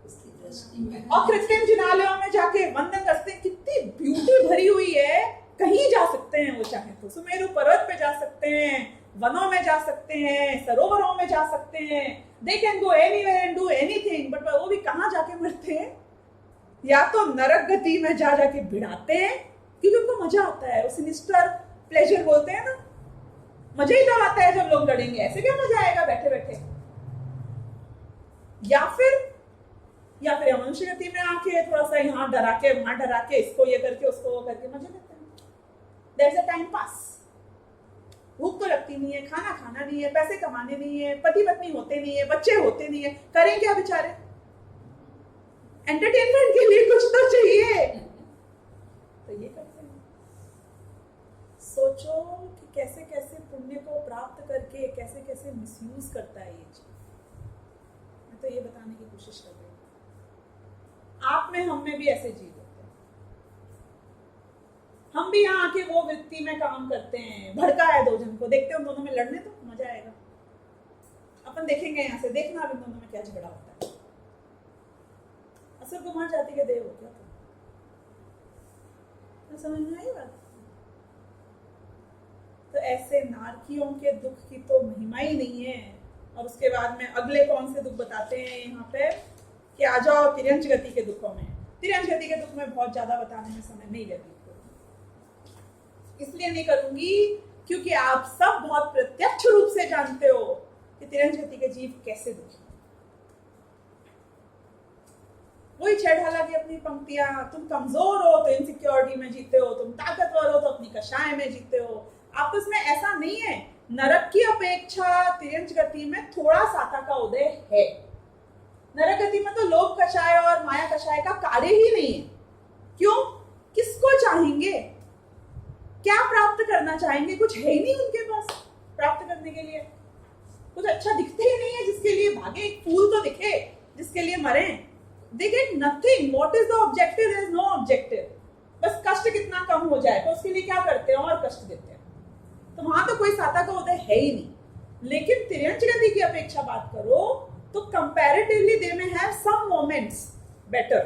उसकी दृष्टि में और कृत्रिम जिनालयों में जाके वंदन करते हैं, कितनी ब्यूटी भरी हुई है, कहीं जा सकते हैं वो चाहे तो, सुमेरु पर्वत पे जा सकते हैं, वनों में जा सकते हैं, सरोवरों में जा सकते हैं, they can go anywhere and do anything, but वो भी कहाँ जाके मरते हैं? या तो नरक गति में जा जाके भिड़ाते हैं, क्योंकि उनको मजा आता है, वो सिनिस्टर प्लेजर बोलते हैं ना, मजा ही तब आता है जब लोग लड़ेंगे, ऐसे क्या मजा आएगा बैठे बैठे। या फिर मनुष्य गति में आके थोड़ा सा यहाँ डरा के वहां डरा के, इसको ये करके उसको वो करके मजे लेते हैं, दैट्स अ टाइम पास। भूख तो लगती नहीं है, खाना खाना नहीं है, पैसे कमाने नहीं है, पति पत्नी होते नहीं है, बच्चे होते नहीं है, करें क्या बेचारे? एंटरटेनमेंट के लिए कुछ तो चाहिए, तो ये करते हैं। सोचो कि कैसे कैसे पुण्य को प्राप्त करके कैसे कैसे मिसयूज करता है ये चीज। मैं तो ये बताने की कोशिश कर रही हूँ, आप में हम में भी ऐसे जीव होते हैं, हम भी यहाँ आके वो वृत्ति में काम करते हैं, भड़का है दो जन को, देखते हैं उन दोनों में लड़ने तो मजा आएगा, अपन देखेंगे यहाँ से, देखना अब इन दोनों में क्या झगड़ा होता है। असर कुमार जाति के देव हो क्या तो समझ में आई बात? तो ऐसे नारकियों के दुख की तो महिमा ही नहीं है। और उसके बाद में अगले कौन से दुख बताते हैं यहाँ पे कि आ जाओ तिर्यंच गति के दुखों में। तिर्यंच गति के दुख में बहुत ज्यादा बताने में समय नहीं व्यतीत करूंगी, इसलिए नहीं करूंगी क्योंकि आप सब बहुत प्रत्यक्ष रूप से जानते हो कि तिर्यंच गति के जीव कैसे दुखी। वही छेड़ाला की अपनी पंक्तियां, तुम कमजोर हो तो इनसिक्योरिटी में जीते हो, तुम ताकतवर हो तो अपनी कषाय में जीते हो। आपस में ऐसा नहीं है, नरक की अपेक्षा तिर्यंच गति में थोड़ा साता का उदय है। नरक गति में तो लोभ कषाय और माया कषाय का कार्य ही नहीं है। क्यों? किसको चाहेंगे, क्या प्राप्त करना चाहेंगे? कुछ है ही नहीं उनके पास प्राप्त करने के लिए, कुछ अच्छा दिखते ही नहीं है जिसके लिए भागे, एक फूल तो दिखे जिसके लिए मरे। They get nothing. What is the objective? There is no objective. बस कष्ट कितना कम हो जाए तो उसके लिए क्या करते हैं और कष्ट देते हैं। तो वहां तो कोई साता का उदय है ही नहीं। लेकिन तिर्यंच गति की अपेक्षा बात करो तो कंपैरेटिवली दे में हैव सम मोमेंट्स बेटर।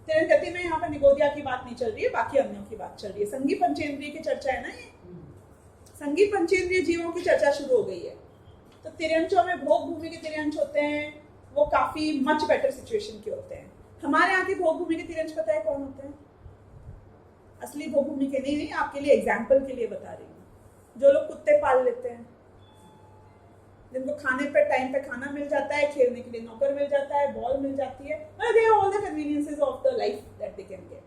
तिर्यंच गति में यहाँ पर निगोदिया की बात नहीं चल रही है, बाकी अन्यों की बात चल रही है। संगी पंचेंद्रिय की चर्चा है ना, ये संगी पंचेंद्रिय जीवों की चर्चा शुरू हो गई है। तो तिर्यंचों में भोग भूमि के तिर्यंच होते हैं, वो काफी मच बेटर सिचुएशन के होते हैं। हमारे यहाँ के भोग भूमि के तिर्यंच पता है कौन होते हैं? असली भोग भूमि के नहीं, आपके लिए एग्जाम्पल के लिए बता रही हूँ। जो लोग कुत्ते पाल लेते हैं, जिनको खाने पे टाइम पे खाना मिल जाता है, खेलने के लिए नौकर मिल जाता है, बॉल मिल जाती है, they have all the conveniences of the life that they can get.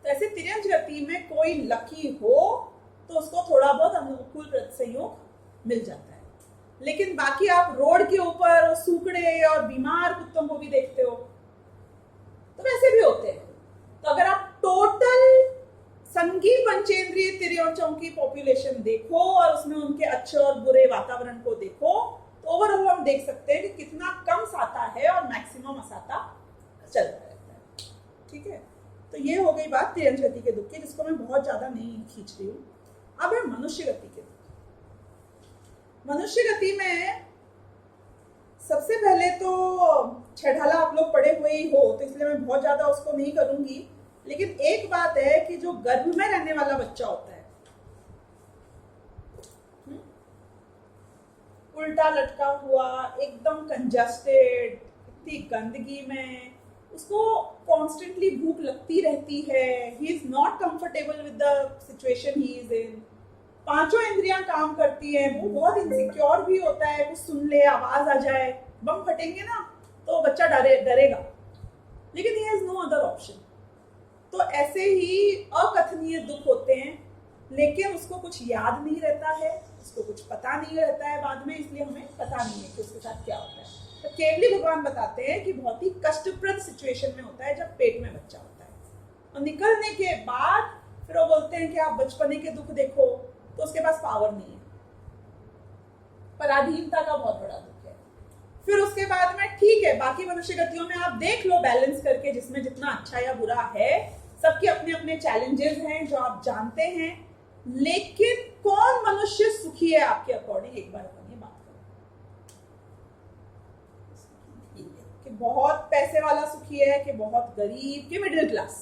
तो ऐसे तिर्यंच गति में कोई लकी हो तो उसको थोड़ा बहुत अनुकूल संयोग मिल जाता है। लेकिन बाकी आप रोड के ऊपर सूखड़े और बीमार कुत्तों को भी देखते हो, तो वैसे भी होते हैं। तो अगर आप टोटल संगी पंचेंद्रिय तिर्यंचों की पॉपुलेशन देखो और उसमें उनके अच्छे और बुरे वातावरण को देखो, तो ओवरऑल हम देख सकते हैं कि कितना कम साता है और मैक्सिमम असाता चलता रहता है। ठीक है, तो ये हो गई बात तिर्यंच गति के दुख की, जिसको मैं बहुत ज्यादा नहीं खींच रही हूँ। अब है मनुष्य गति के दुख। मनुष्य गति में सबसे पहले तो छेड़ाला आप लोग पढ़े हुए ही हो, तो इसलिए मैं बहुत ज्यादा उसको नहीं करूंगी। लेकिन एक बात है कि जो गर्भ में रहने वाला बच्चा होता है, उल्टा लटका हुआ, एकदम कंजस्टेड, इतनी गंदगी में, उसको कॉन्स्टेंटली भूख लगती रहती है। He is not comfortable with the situation he is in. पांचों इंद्रियां काम करती हैं, वो बहुत इनसिक्योर भी होता है, कुछ सुन ले, आवाज आ जाए, बम फटेंगे ना तो बच्चा डरेगा, लेकिन he has no other option. तो ऐसे ही अकथनीय दुख होते हैं, लेकिन उसको कुछ याद नहीं रहता है, उसको कुछ पता नहीं रहता है बाद में, इसलिए हमें पता नहीं है कि उसके साथ क्या होता है। तो केवली भगवान बताते हैं कि बहुत ही कष्टप्रद सिचुएशन में होता है जब पेट में बच्चा होता है, और निकलने के बाद फिर वो बोलते हैं कि आप बचपने के दुख देखो, तो उसके पास पावर नहीं है, पराधीनता का बहुत बड़ा दुख है, फिर उसके बाद में ठीक है, बाकी मनुष्य गतियों में आप देख लो बैलेंस करके, जिसमें जितना अच्छा या बुरा है, सबके अपने अपने चैलेंजेस हैं जो आप जानते हैं। लेकिन कौन मनुष्य सुखी है आपके अकॉर्डिंग, एक बार अपन ये बात करें कि बहुत पैसे वाला सुखी है कि बहुत गरीब कि मिडिल क्लास,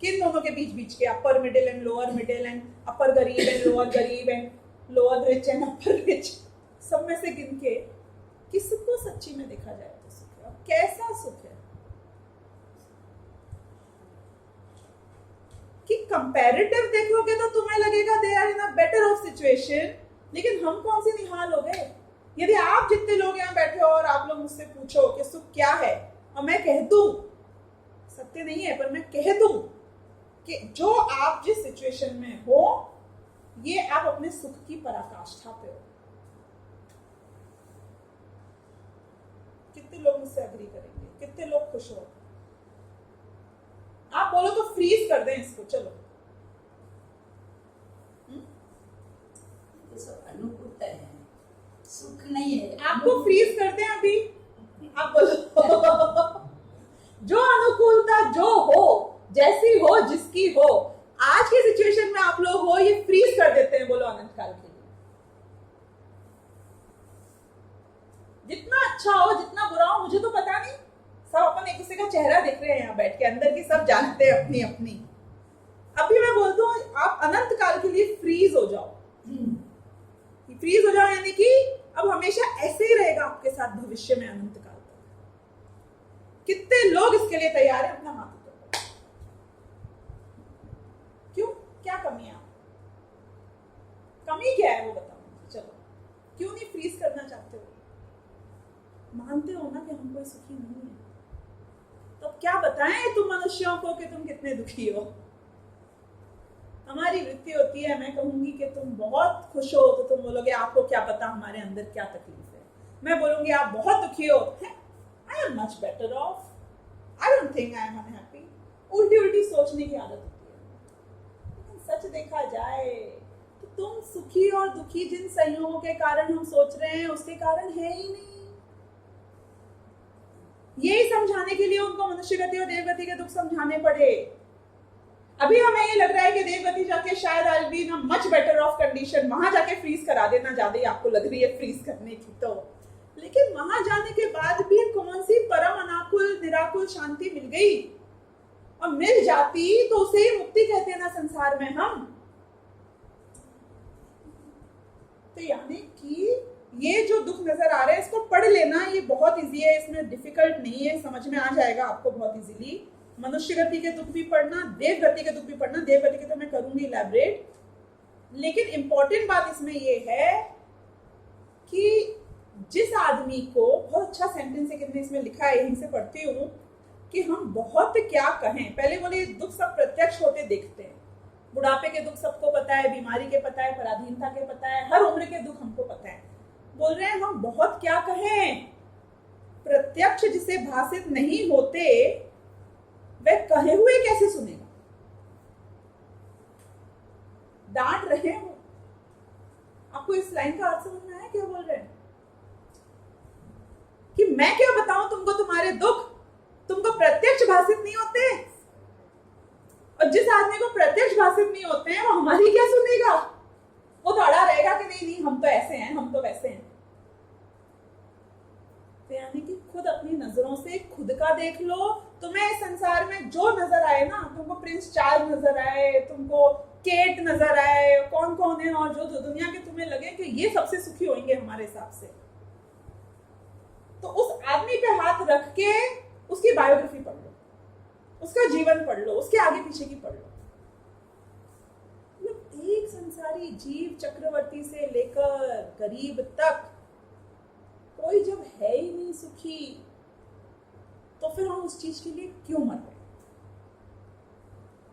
किन दोनों के बीच बीच के, upper middle and lower middle and upper गरीब एंड लोअर गरीब and lower rich and upper rich, सब में से गिन के किसको सच्ची में देखा जाए तो सुख है, और कैसा सुख है कि कंपैरेटिव देखोगे तो तुम्हें लगेगा they are in a better off situation, लेकिन हम कौन सी निहाल हो गए। यदि आप जितने लोग यहाँ बैठे हो और आप लोग मुझसे पूछो कि सुख क्या है, और मैं कह दूं, सत्य नहीं है पर मैं कह दूं कि जो आप जिस सिचुएशन में हो, ये आप अपने सुख की पराकाष्ठा पे हो। कितने लोग मुझसे एग्री करेंगे, कितने लोग खुश हो? आप बोलो तो फ्रीज कर दें इसको, चलो। ये सब अनुकूलता है, सुख नहीं है। आपको फ्रीज कर दें अभी, आप बोलो जो अनुकूलता जो हो, जैसी हो, जिसकी हो, आज की सिचुएशन में आप लोग हो, ये फ्रीज कर देते हैं, बोलो अनंत काल के लिए। जितना अच्छा हो, जितना बुरा हो, मुझे तो पता नहीं, सब अपन एक दूसरे का चेहरा देख रहे हैं यहाँ बैठ के, अंदर की सब जानते हैं अपनी अपनी। अभी मैं बोलता हूँ आप अनंत काल के लिए फ्रीज हो जाओ। फ्रीज हो जाओ यानी कि अब हमेशा ऐसे ही रहेगा आपके साथ भविष्य में अनंत काल तक। कितने लोग इसके लिए तैयार हैं? अपना हाथ ऊपर। क्यों? क्या कमी है? कमी क्या है वो बताओ मुझे, चलो। क्यों नहीं फ्रीज करना चाहते हो? मानते हो ना कि हम कोई सुखी नहीं है, तो क्या बताएं तुम मनुष्यों को कि तुम कितने दुखी हो। हमारी वृत्ति होती है, मैं कहूंगी कि तुम बहुत खुश हो तो तुम बोलोगे आपको क्या पता हमारे अंदर क्या तकलीफ है। मैं बोलूंगी आप बहुत दुखी हो, I am much better of, I don't think I am unhappy. उल्टी उल्टी सोचने की आदत होती है। लेकिन सच देखा जाए तो तुम सुखी और दुखी जिन संयोगों के कारण हम सोच रहे हैं, उसके कारण है ही नहीं। यही समझाने के लिए उनको मनुष्य गति और देवगति के दुख समझाने पड़े। अभी हमें ये लग रहा है कि देवगति जाके शायद I be in a much better of condition, वहां जाके फ्रीज करा देना, ज्यादा ही आपको लग रही है फ्रीज करने की तो। लेकिन वहां जाने के बाद भी कौन सी परम अनाकुल निराकुल शांति मिल गई, और मिल जाती तो उसे ही मुक्ति कहते हैं ना संसार में हम। तो यानी कि ये जो दुख नजर आ रहे हैं इसको पढ़ लेना, ये बहुत इजी है, इसमें डिफिकल्ट नहीं है, समझ में आ जाएगा आपको बहुत इजीली। मनुष्य गति के दुख भी पढ़ना, देव गति के दुख भी पढ़ना, देव गति के तो मैं करूंगी इलैबोरेट। लेकिन इंपॉर्टेंट बात इसमें ये है कि जिस आदमी को, बहुत अच्छा सेंटेंस है कितने इसमें लिखा है, यहीं से पढ़ती हूँ कि हम बहुत क्या कहें। पहले बोले दुख सब प्रत्यक्ष होते दिखते हैं, बुढ़ापे के दुख सबको पता है, बीमारी के पता है, पराधीनता के पता है, हर उम्र के दुख हमको पता है। बोल रहे हैं हम बहुत क्या कहें, प्रत्यक्ष जिसे भाषित नहीं होते वह कहे हुए कैसे सुनेगा। डांट रहे हो, आपको इस लाइन का अर्थ समझ में आया क्या बोल रहे हैं? कि मैं क्या बताऊं तुमको तुम्हारे दुख, तुमको प्रत्यक्ष भाषित नहीं होते, और जिस आदमी को प्रत्यक्ष भाषित नहीं होते हैं वो हमारी क्या सुनेगा? वो तो अड़ा रहेगा कि नहीं नहीं हम तो ऐसे हैं, हम तो वैसे हैं। तो यानी कि खुद अपनी नजरों से खुद का देख लो। तुम्हें इस संसार में जो नजर आए ना, तुमको प्रिंस चार्ल्स नजर आए, तुमको केट नजर आए, कौन कौन है, और जो दुनिया के तुम्हें लगे कि ये सबसे सुखी होंगे हमारे हिसाब से, तो उस आदमी पे हाथ रख के उसकी बायोग्राफी पढ़ लो, उसका जीवन पढ़ लो, उसके आगे पीछे की पढ़ लो। एक संसारी जीव चक्रवर्ती से लेकर गरीब तक कोई जब है ही नहीं सुखी, तो फिर हम उस चीज के लिए क्यों मर रहे?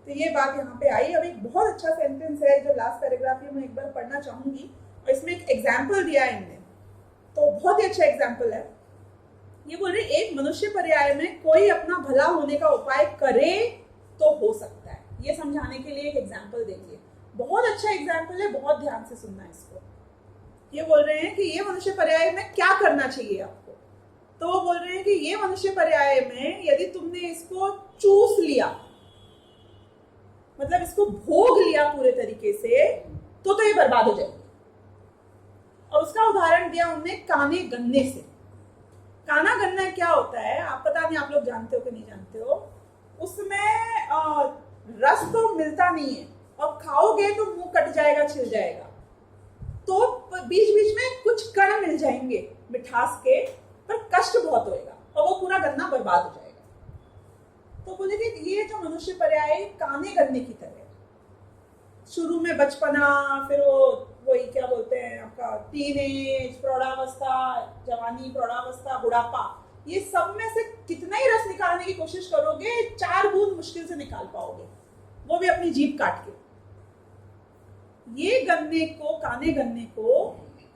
तो ये बात यहाँ पे आई। अब एक बहुत अच्छा सेंटेंस है जो लास्ट पैराग्राफ में मैं एक बार पढ़ना चाहूंगी, और इसमें एक एग्जाम्पल दिया है इनने, तो बहुत ही अच्छा एग्जाम्पल है। ये बोल रहे एक मनुष्य पर्याय में कोई अपना भला होने का उपाय करे तो हो सकता है। ये समझाने के लिए एक एग्जाम्पल देखिए, बहुत अच्छा एग्जाम्पल है, बहुत ध्यान से सुनना इसको। ये बोल रहे हैं कि ये मनुष्य पर्याय में क्या करना चाहिए आपको। तो वो बोल रहे हैं कि ये मनुष्य पर्याय में यदि तुमने इसको चूस लिया, मतलब इसको भोग लिया पूरे तरीके से, तो ये बर्बाद हो जाएगी। और उसका उदाहरण दिया उन्होंने काने गन्ने से। काना गन्ना क्या होता है, आप पता नहीं आप लोग जानते हो कि नहीं जानते हो। उसमें रस तो मिलता नहीं है, और खाओगे तो मुंह कट जाएगा, छिल जाएगा। तो बीच बीच में कुछ कण मिल जाएंगे मिठास के, पर कष्ट बहुत होएगा और वो पूरा गन्ना बर्बाद हो जाएगा। तो बोले कि ये जो मनुष्य पर्याय काने गन्ने की तरह, शुरू में बचपना, फिर वही क्या बोलते हैं आपका टीनेज, प्रौढ़ावस्था, जवानी, प्रौढ़ावस्था, बुढ़ापा, ये सब में से कितना ही रस निकालने की कोशिश करोगे, 4 बूंद मुश्किल से निकाल पाओगे, वो भी अपनी जीभ काट के। ये गन्ने को, काने गन्ने को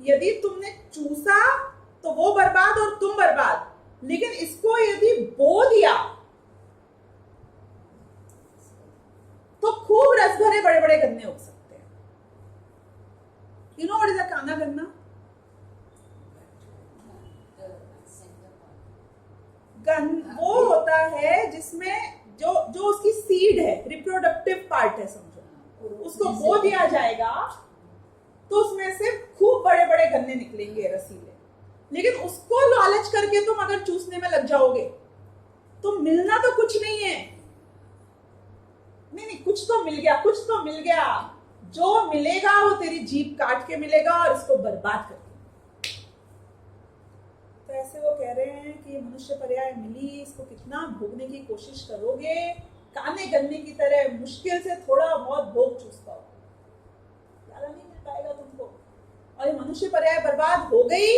यदि तुमने चूसा तो वो बर्बाद और तुम बर्बाद, लेकिन इसको यदि बो दिया तो खूब रस भरे बड़े बड़े गन्ने उग सकते हैं। You know what is a काना गन्ना? वो होता है जिसमें जो उसकी सीड है, रिप्रोडक्टिव पार्ट है समझो, उसको बो दिया जाएगा तो उसमें से खूब बड़े बड़े गन्ने निकलेंगे रसीले। लेकिन उसको लालच करके तुम अगर चूसने में लग जाओगे तो मिलना तो कुछ नहीं है। नहीं, कुछ तो मिल गया, कुछ तो मिल गया। जो मिलेगा वो तेरी जीभ काट के मिलेगा और इसको बर्बाद करके। तो ऐसे वो कह रहे हैं कि ये मनुष्य पर्याय मिली, इसको कितना भोगने की कोशिश करोगे, काने गन्ने की तरह मुश्किल से थोड़ा बहुत भोग चूस पाओगे, ज्यादा नहीं मिल पाएगा तुमको। और ये मनुष्य पर्याय बर्बाद हो गई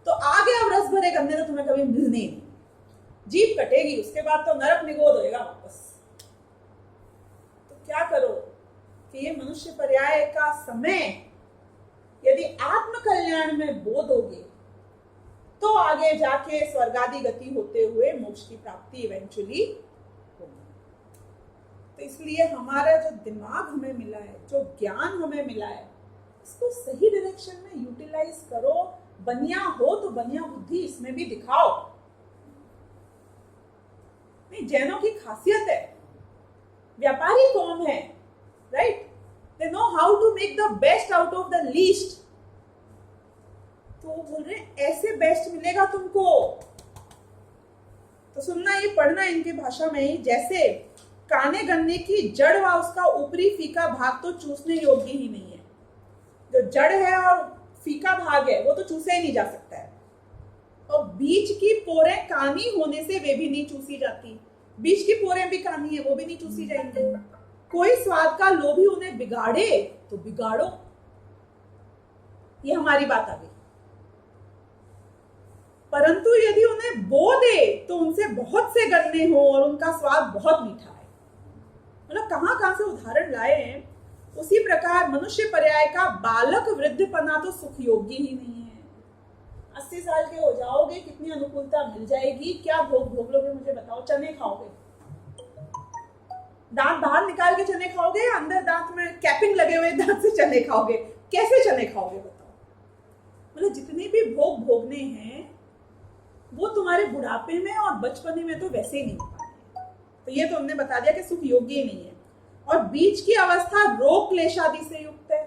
तो आगे अब रस भरे गन्ने तो तुम्हें कभी मिलने नहीं, जीभ कटेगी, उसके बाद तो नरक निगोद होएगा वापस। तो क्या करो कि ये मनुष्य पर्याय का समय यदि आत्म कल्याण में बो दोगे तो आगे जाके स्वर्गादि गति होते हुए मोक्ष की प्राप्ति इवेंचुअली होगी। तो इसलिए हमारा जो दिमाग हमें मिला है, जो ज्ञान हमें मिला है, इसको सही डायरेक्शन में यूटिलाइज करो। बनिया हो तो बनिया बुद्धि इसमें भी दिखाओ। नहीं, जैनों की खासियत है, व्यापारी कौन है, right? They know how to make the best out of the least. तो वो बोल रहे हैं ऐसे बेस्ट मिलेगा तुमको। तो सुनना, ये पढ़ना इनकी भाषा में ही। जैसे काने गन्ने की जड़ व उसका ऊपरी फीका भाग तो चूसने योग्य ही नहीं है। जो जड़ है और फीका भाग है वो तो चूसा ही नहीं जा सकता है। और बीच की पोरें कानी होने से वे भी नहीं चूसी जाती। बीच की पोरें भी कानी है, वो भी नहीं चूसी जाएंगे। कोई स्वाद का लोभी उन्हें बिगाड़े तो बिगाड़ो। ये हमारी बात आ गई। परंतु यदि उन्हें बो दे तो उनसे बहुत से गन्ने हो और उनका स्वाद बहुत मीठा है। मतलब कहां से उदाहरण लाए हैं। उसी प्रकार मनुष्य पर्याय का बालक वृद्धपना तो सुख योग्य ही नहीं है। 80 साल के हो जाओगे, कितनी अनुकूलता मिल जाएगी, क्या भोग लोगे मुझे बताओ। चने खाओगे, दांत बाहर निकाल के चने खाओगे, अंदर दांत में कैपिंग लगे हुए दांत से चने खाओगे, कैसे चने खाओगे बताओ। मतलब जितने भी भोग भोगने हैं वो तुम्हारे बुढ़ापे में और बचपने में तो वैसे ही नहीं हो पाए। तो ये तो हमने बता दिया कि सुख योग्य ही नहीं है। और बीच की अवस्था रोग क्लेश आदि से युक्त है।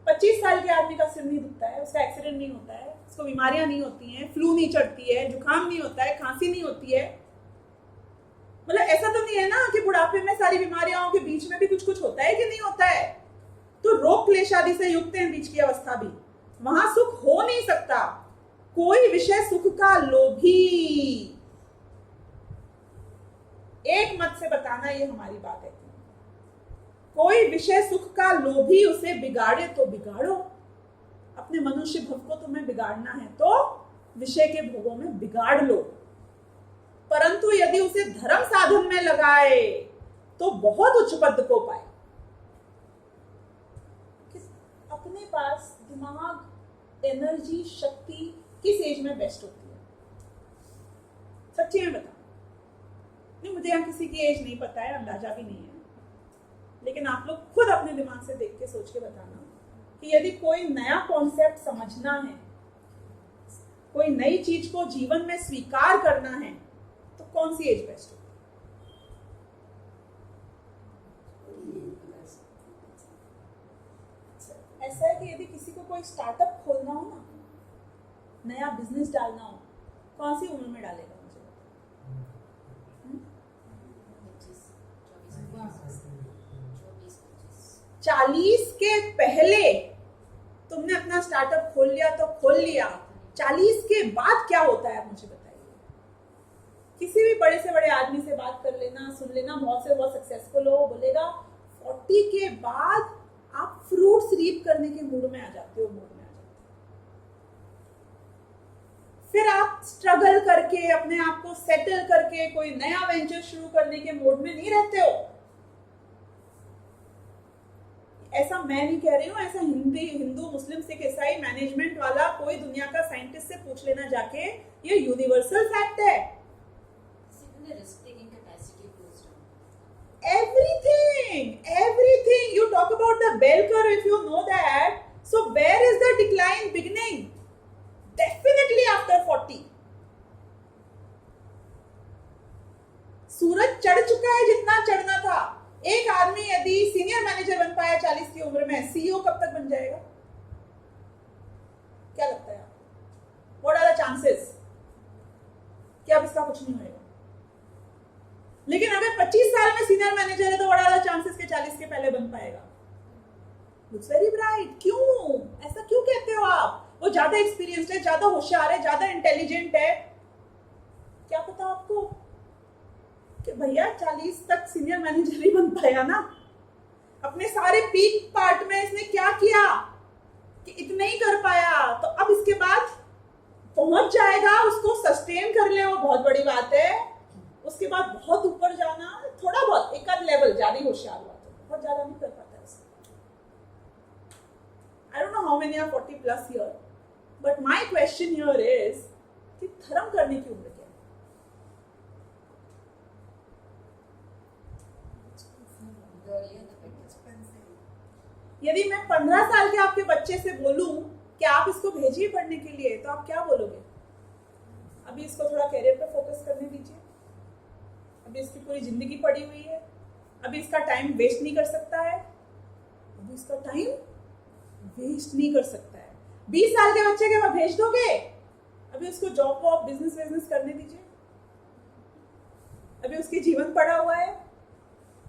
25 साल के आदमी का सिर नहीं दुखता है, उसका एक्सीडेंट नहीं होता है, उसको बीमारियां नहीं होती हैं, फ्लू नहीं चढ़ती है, जुकाम नहीं होता है, खांसी नहीं होती है। मतलब ऐसा तो नहीं है ना कि बुढ़ापे में सारी बीमारियां के बीच में भी कुछ कुछ होता है कि नहीं होता है। तो रोग क्लेश आदि से युक्त है बीच की अवस्था भी। वहां सुख हो नहीं सकता। कोई विषय सुख का लोभी, एक मत से बताना, ये हमारी बात है। कोई विषय सुख का लोभी उसे बिगाड़े तो बिगाड़ो। अपने मनुष्य भव को तुम्हें बिगाड़ना है तो विषय के भोगों में बिगाड़ लो। परंतु यदि उसे धर्म साधन में लगाए तो बहुत उच्च पद को पाए। अपने पास दिमाग, एनर्जी, शक्ति किस एज में बेस्ट होती है? सच्ची में बता। नहीं, मुझे यहाँ किसी की एज नहीं पता है, अंदाजा भी नहीं है, लेकिन आप लोग खुद अपने दिमाग से देख के सोच के बताना कि यदि कोई नया कॉन्सेप्ट समझना है कोई नई चीज को जीवन में स्वीकार करना है, तो कौन सी एज बेस्ट होगी? ऐसा है कि यदि किसी को कोई स्टार्टअप खोलना हो ना, नया बिजनेस डालना हो, कौन सी उम्र में डालेगा मुझे बताइए? 40 के पहले तुमने अपना स्टार्टअप खोल लिया तो खोल लिया, 40 के बाद क्या होता है मुझे बताइए? किसी भी बड़े से बड़े आदमी से बात कर लेना, सुन लेना, बहुत से बहुत सक्सेसफुल हो, बोलेगा 40 के बाद आप फ्रूट्स रीप करने के मूड में आ जाते हो, फिर आप स्ट्रगल करके अपने आप को सेटल करके कोई नया वेंचर शुरू करने के मूड में नहीं रहते हो। ऐसा मैं नहीं कह रही हूं, ऐसा हिंदू मुस्लिम सिख ईसाई मैनेजमेंट वाला कोई दुनिया का साइंटिस्ट से पूछ लेना जाके, ये यूनिवर्सल फैक्ट है। Everything you talk about the bell curve, if you know that, so where is the decline beginning? Definitely after 40. सूरज चढ़ चुका है जितना चढ़ना था। एक आदमी यदि सीनियर मैनेजर बन पाया 40 की उम्र में, सीईओ कब तक बन जाएगा? क्या लगता है आपको? What are the chances कि अब इसका कुछ नहीं होगा? लेकिन अगर 25 साल में सीनियर मैनेजर है तो what are the chances के 40 के पहले बन पाएगा? Looks very bright. क्यों? ऐसा क्यों कहते हो आप? वो ज्यादा एक्सपीरियंस्ड है, ज्यादा होशियार है, ज्यादा इंटेलिजेंट है। क्या पता आपको कि भैया 40 तक सीनियर मैनेजर ही बन पाया ना। अपने सारे पीक पार्ट में इसने क्या किया कि इतना ही कर पाया, तो अब इसके बाद पहुंच जाएगा, उसको सस्टेन कर ले, वो बहुत बड़ी बात है। उसके बाद बहुत ऊपर जाना, थोड़ा बहुत एक आध लेवल ज्यादा होशियार हुआ तो बहुत ज्यादा नहीं कर पाता है। I don't know how many are 40 plus here, but my question here is कि धर्म करने की उम्र क्या है? यदि मैं 15 साल के आपके बच्चे से बोलूं कि आप इसको भेजिए पढ़ने के लिए, तो आप क्या बोलोगे? अभी इसको थोड़ा कैरियर पे फोकस करने दीजिए, अभी इसकी पूरी जिंदगी पड़ी हुई है, अभी इसका टाइम वेस्ट नहीं कर सकता है, अभी इसका टाइम वेस्ट नहीं कर सकता है। 20 साल के बच्चे के बाद भेज दोगे? अभी उसको जॉब वॉब बिजनेस करने दीजिए, अभी उसकी जीवन पड़ा हुआ है।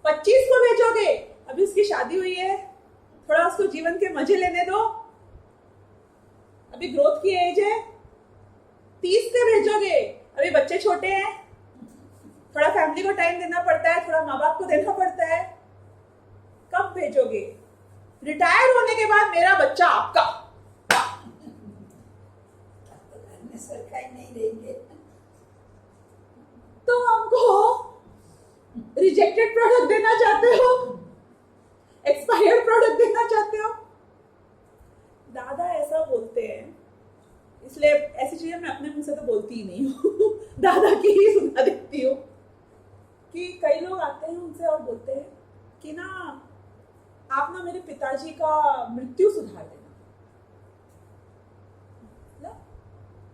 25 को भेजोगे? अभी उसकी शादी हुई है, थोड़ा उसको जीवन के मजे लेने दो, अभी ग्रोथ की एज है। 30 के भेजोगे? अभी बच्चे छोटे हैं, थोड़ा फैमिली को टाइम देना पड़ता है, थोड़ा माँ बाप को देना पड़ता है। कब भेजोगे? रिटायर होने के बाद मेरा बच्चा आपका। तो घर में सरकारी नहीं देंगे। तो हमको रिजेक्टेड प्रोडक्ट देना चाहते हो? एक्सपायर्ड प्रोडक्ट देना चाहते हो? दादा ऐसा बोलते हैं, इसलिए ऐसी चीजें मैं अपने मुंह से तो बोलती ही नहीं हूँ दादा की ही सुना देती हूँ कि कई लोग आते हैं उनसे और बोलते हैं कि ना आप ना मेरे पिताजी का मृत्यु सुधार देना।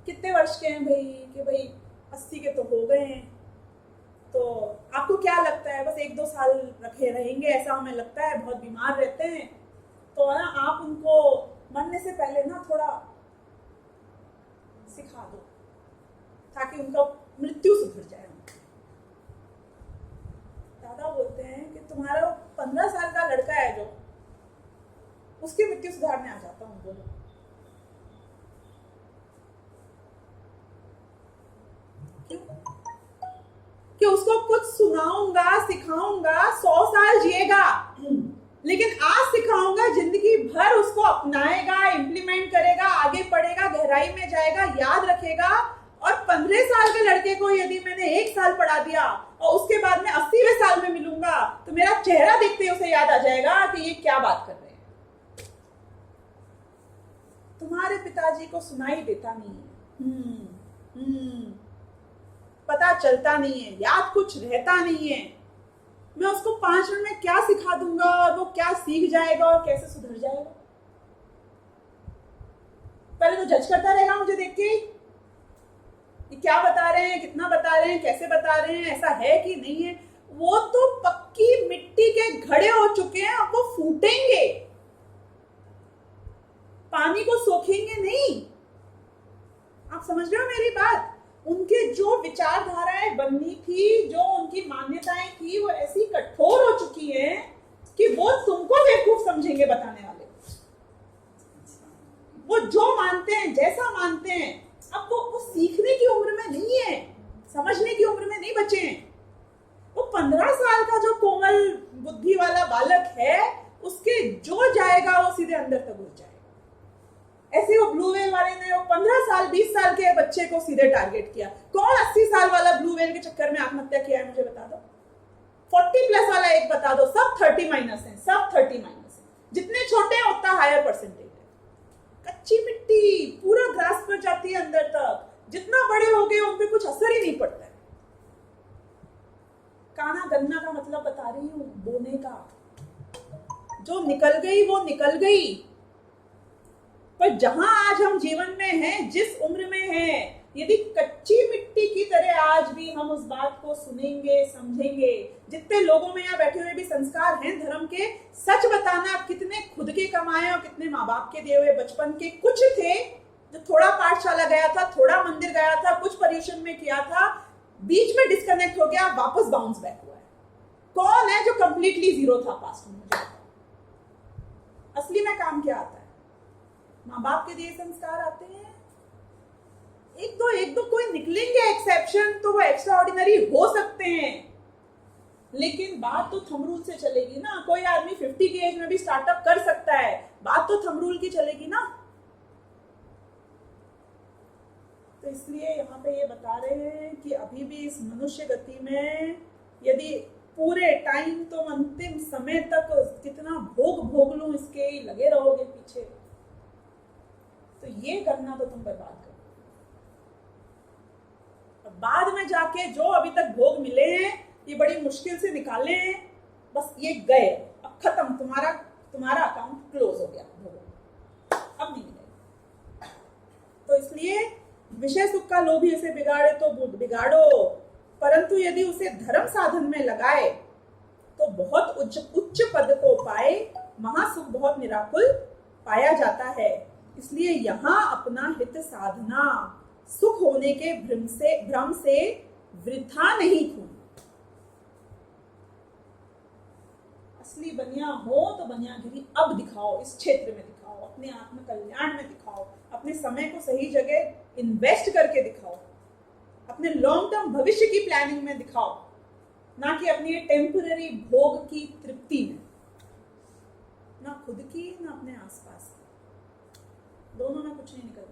कितने वर्ष के हैं भाई? कि भाई 80 के तो हो गए हैं, तो आपको क्या लगता है बस 1-2 साल रखे रहेंगे, ऐसा हमें लगता है, बहुत बीमार रहते हैं, तो ना आप उनको मरने से पहले ना थोड़ा सिखा दो ताकि उनका मृत्यु सुधर जाए। दादा बोलते हैं कि तुम्हारा 15 साल का लड़का है जो, उसकी मृत्यु सुधारने आ जाता हूँ। बोलो क्यों? कि उसको कुछ सुनाऊंगा, सिखाऊंगा, 100 साल जिएगा, लेकिन आज सिखाऊंगा, जिंदगी भर उसको अपनाएगा, इम्प्लीमेंट करेगा, आगे पढ़ेगा, गहराई में जाएगा, याद रखेगा। और 15 साल के लड़के को यदि मैंने 1 साल पढ़ा दिया और उसके बाद में 80वें साल में मिलूंगा, तो मेरा चेहरा देखते ही उसे याद आ जाएगा कि ये क्या बात कर रहे हैं। तुम्हारे पिताजी को सुनाई देता नहीं है, पता चलता नहीं है, याद कुछ रहता नहीं है। मैं उसको 5 मिनट में क्या सिखा दूंगा और वो क्या सीख जाएगा और कैसे सुधर जाएगा? पहले तो जज करता रहेगा मुझे देख के बता रहे हैं ऐसा है कि नहीं है, वो तो पक्की मिट्टी के घड़े हो चुके हैं, अब वो फूटेंगे, पानी को सोखेंगे नहीं। आप समझ रहे हो मेरी बात? उनके जो विचारधाराएं बननी थी, जो उनकी मान्यताएं थी, वो ऐसी कठोर हो चुकी हैं कि वो तुमको बेवकूफ समझेंगे बताने वाले। वो जो मानते हैं, जैसा मानते हैं, अब वो सीखने की उम्र में नहीं है, समझने की उम्र में नहीं बचे हैं। वो 15 साल का जो कोमल बुद्धि वाला बालक है, उसके जो जाएगा वो सीधे अंदर तक घुस जाएगा। ऐसे वो ब्लू व्हेल वाले ने वो 15 साल 20 साल के बच्चे को सीधे टारगेट किया। कौन 80 साल वाला ब्लू व्हेल के चक्कर में आत्महत्या किया है मुझे बता दो। 40 प्लस वाला एक बता दो। सब 30 माइनस है, सब 30 माइनस है। जितने छोटे हैं उतना हायर परसेंटेज है। कच्ची मिट्टी पूरा ग्रास पर जाती है अंदर तक। जितना बड़े हो गए उन पे कुछ असर ही नहीं पड़ता है। काना गन्ना का मतलब बता रही हूं, बोने का। जो निकल गई वो निकल गई। पर जहां आज हम जीवन में हैं, जिस उम्र में हैं, यदि कच्ची मिट्टी की तरह आज भी हम उस बात को सुनेंगे, समझेंगे, जितने लोगों में यहाँ बैठे हुए भी संस्कार हैं धर्म के, सच बताना कितने खुद के कमाए और कितने माँ बाप के दिए हुए बचपन के कुछ थे, जो थोड़ा पाठशाला गया था, थोड़ा मंदिर गया था, कुछ पर्यूषण में किया था, बीच में डिस्कनेक्ट हो गया, वापस बाउंस बैक हुआ है। कौन है जो कंप्लीटली जीरो था पास्ट में? मुझे बताओ। असली में काम क्या आता है? माँ बाप के दिए संस्कार आते हैं। एक दो कोई निकलेंगे एक्सेप्शन, तो वो एक्स्ट्रा ऑर्डिनरी हो सकते हैं, लेकिन बात तो थंब रूल से चलेगी ना। कोई आदमी 50 की एज में भी स्टार्टअप कर सकता है, बात तो थंब रूल की चलेगी ना। तो इसलिए यहाँ पे ये बता रहे हैं कि अभी भी इस मनुष्य गति में यदि पूरे टाइम तो अंतिम समय तक कितना भोग लूं इसके ही लगे रहोगे पीछे, तो ये करना तो तुम बर्बाद करो। और बाद में जाके जो अभी तक भोग मिले हैं, ये बड़ी मुश्किल से निकाले हैं, बस ये गए, अब खत्म, तुम्हारा अकाउंट क्लोज हो गया, अब नहीं मिलेगा। तो इसलिए विषय सुख का लोभी उसे बिगाड़े तो बिगाड़ो, परंतु यदि उसे धर्म साधन में लगाए तो बहुत उच्च पद को पाए, महासुख बहुत निराकुल पाया जाता है। इसलिए यहाँ अपना हित साधना, सुख होने के भ्रम से वृथा नहीं खून। असली बनिया हो तो बनियागिरी अब दिखाओ, इस क्षेत्र में दिखाओ, अपने आत्म कल्याण में दिखाओ, अपने समय को सही जगह इन्वेस्ट करके दिखाओ, अपने लॉन्ग टर्म भविष्य की प्लानिंग में दिखाओ, ना कि अपनी टेम्पररी भोग की तृप्ति में, ना खुद की ना अपने आसपास की, दोनों में कुछ नहीं निकलना।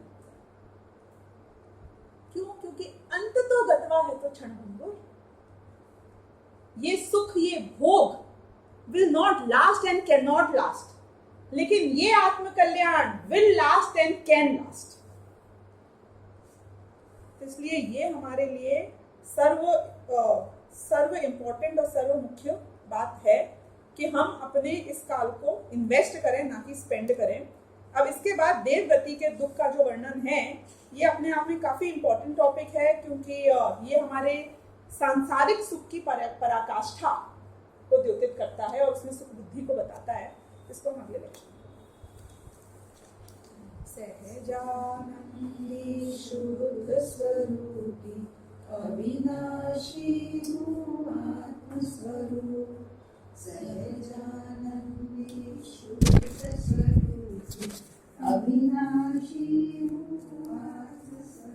क्यों? क्योंकि अंत तो गतवा है तो क्षणभंगुर। ये सुख, ये भोग will not last and cannot last, लेकिन ये आत्म कल्याण will last and can last। इसलिए ये हमारे लिए सर्व इम्पोर्टेंट और सर्व मुख्य बात है कि हम अपने इस काल को इन्वेस्ट करें, ना कि स्पेंड करें। अब इसके बाद देव गति के दुख का जो वर्णन है, ये अपने आप में काफी इम्पोर्टेंट टॉपिक है, क्योंकि ये हमारे सांसारिक सुख की पराकाष्ठा को द्योतित करता है और उसमें सुख बुद्धि को बताता है। इसको हम अगले लेक्चर सहजानंदी शुद्ध स्वरूपी अविनाशी आत्मस्वरूप, सहजानंदी शुद्ध स्वरूपी अविनाशी आत्मस्वरूप।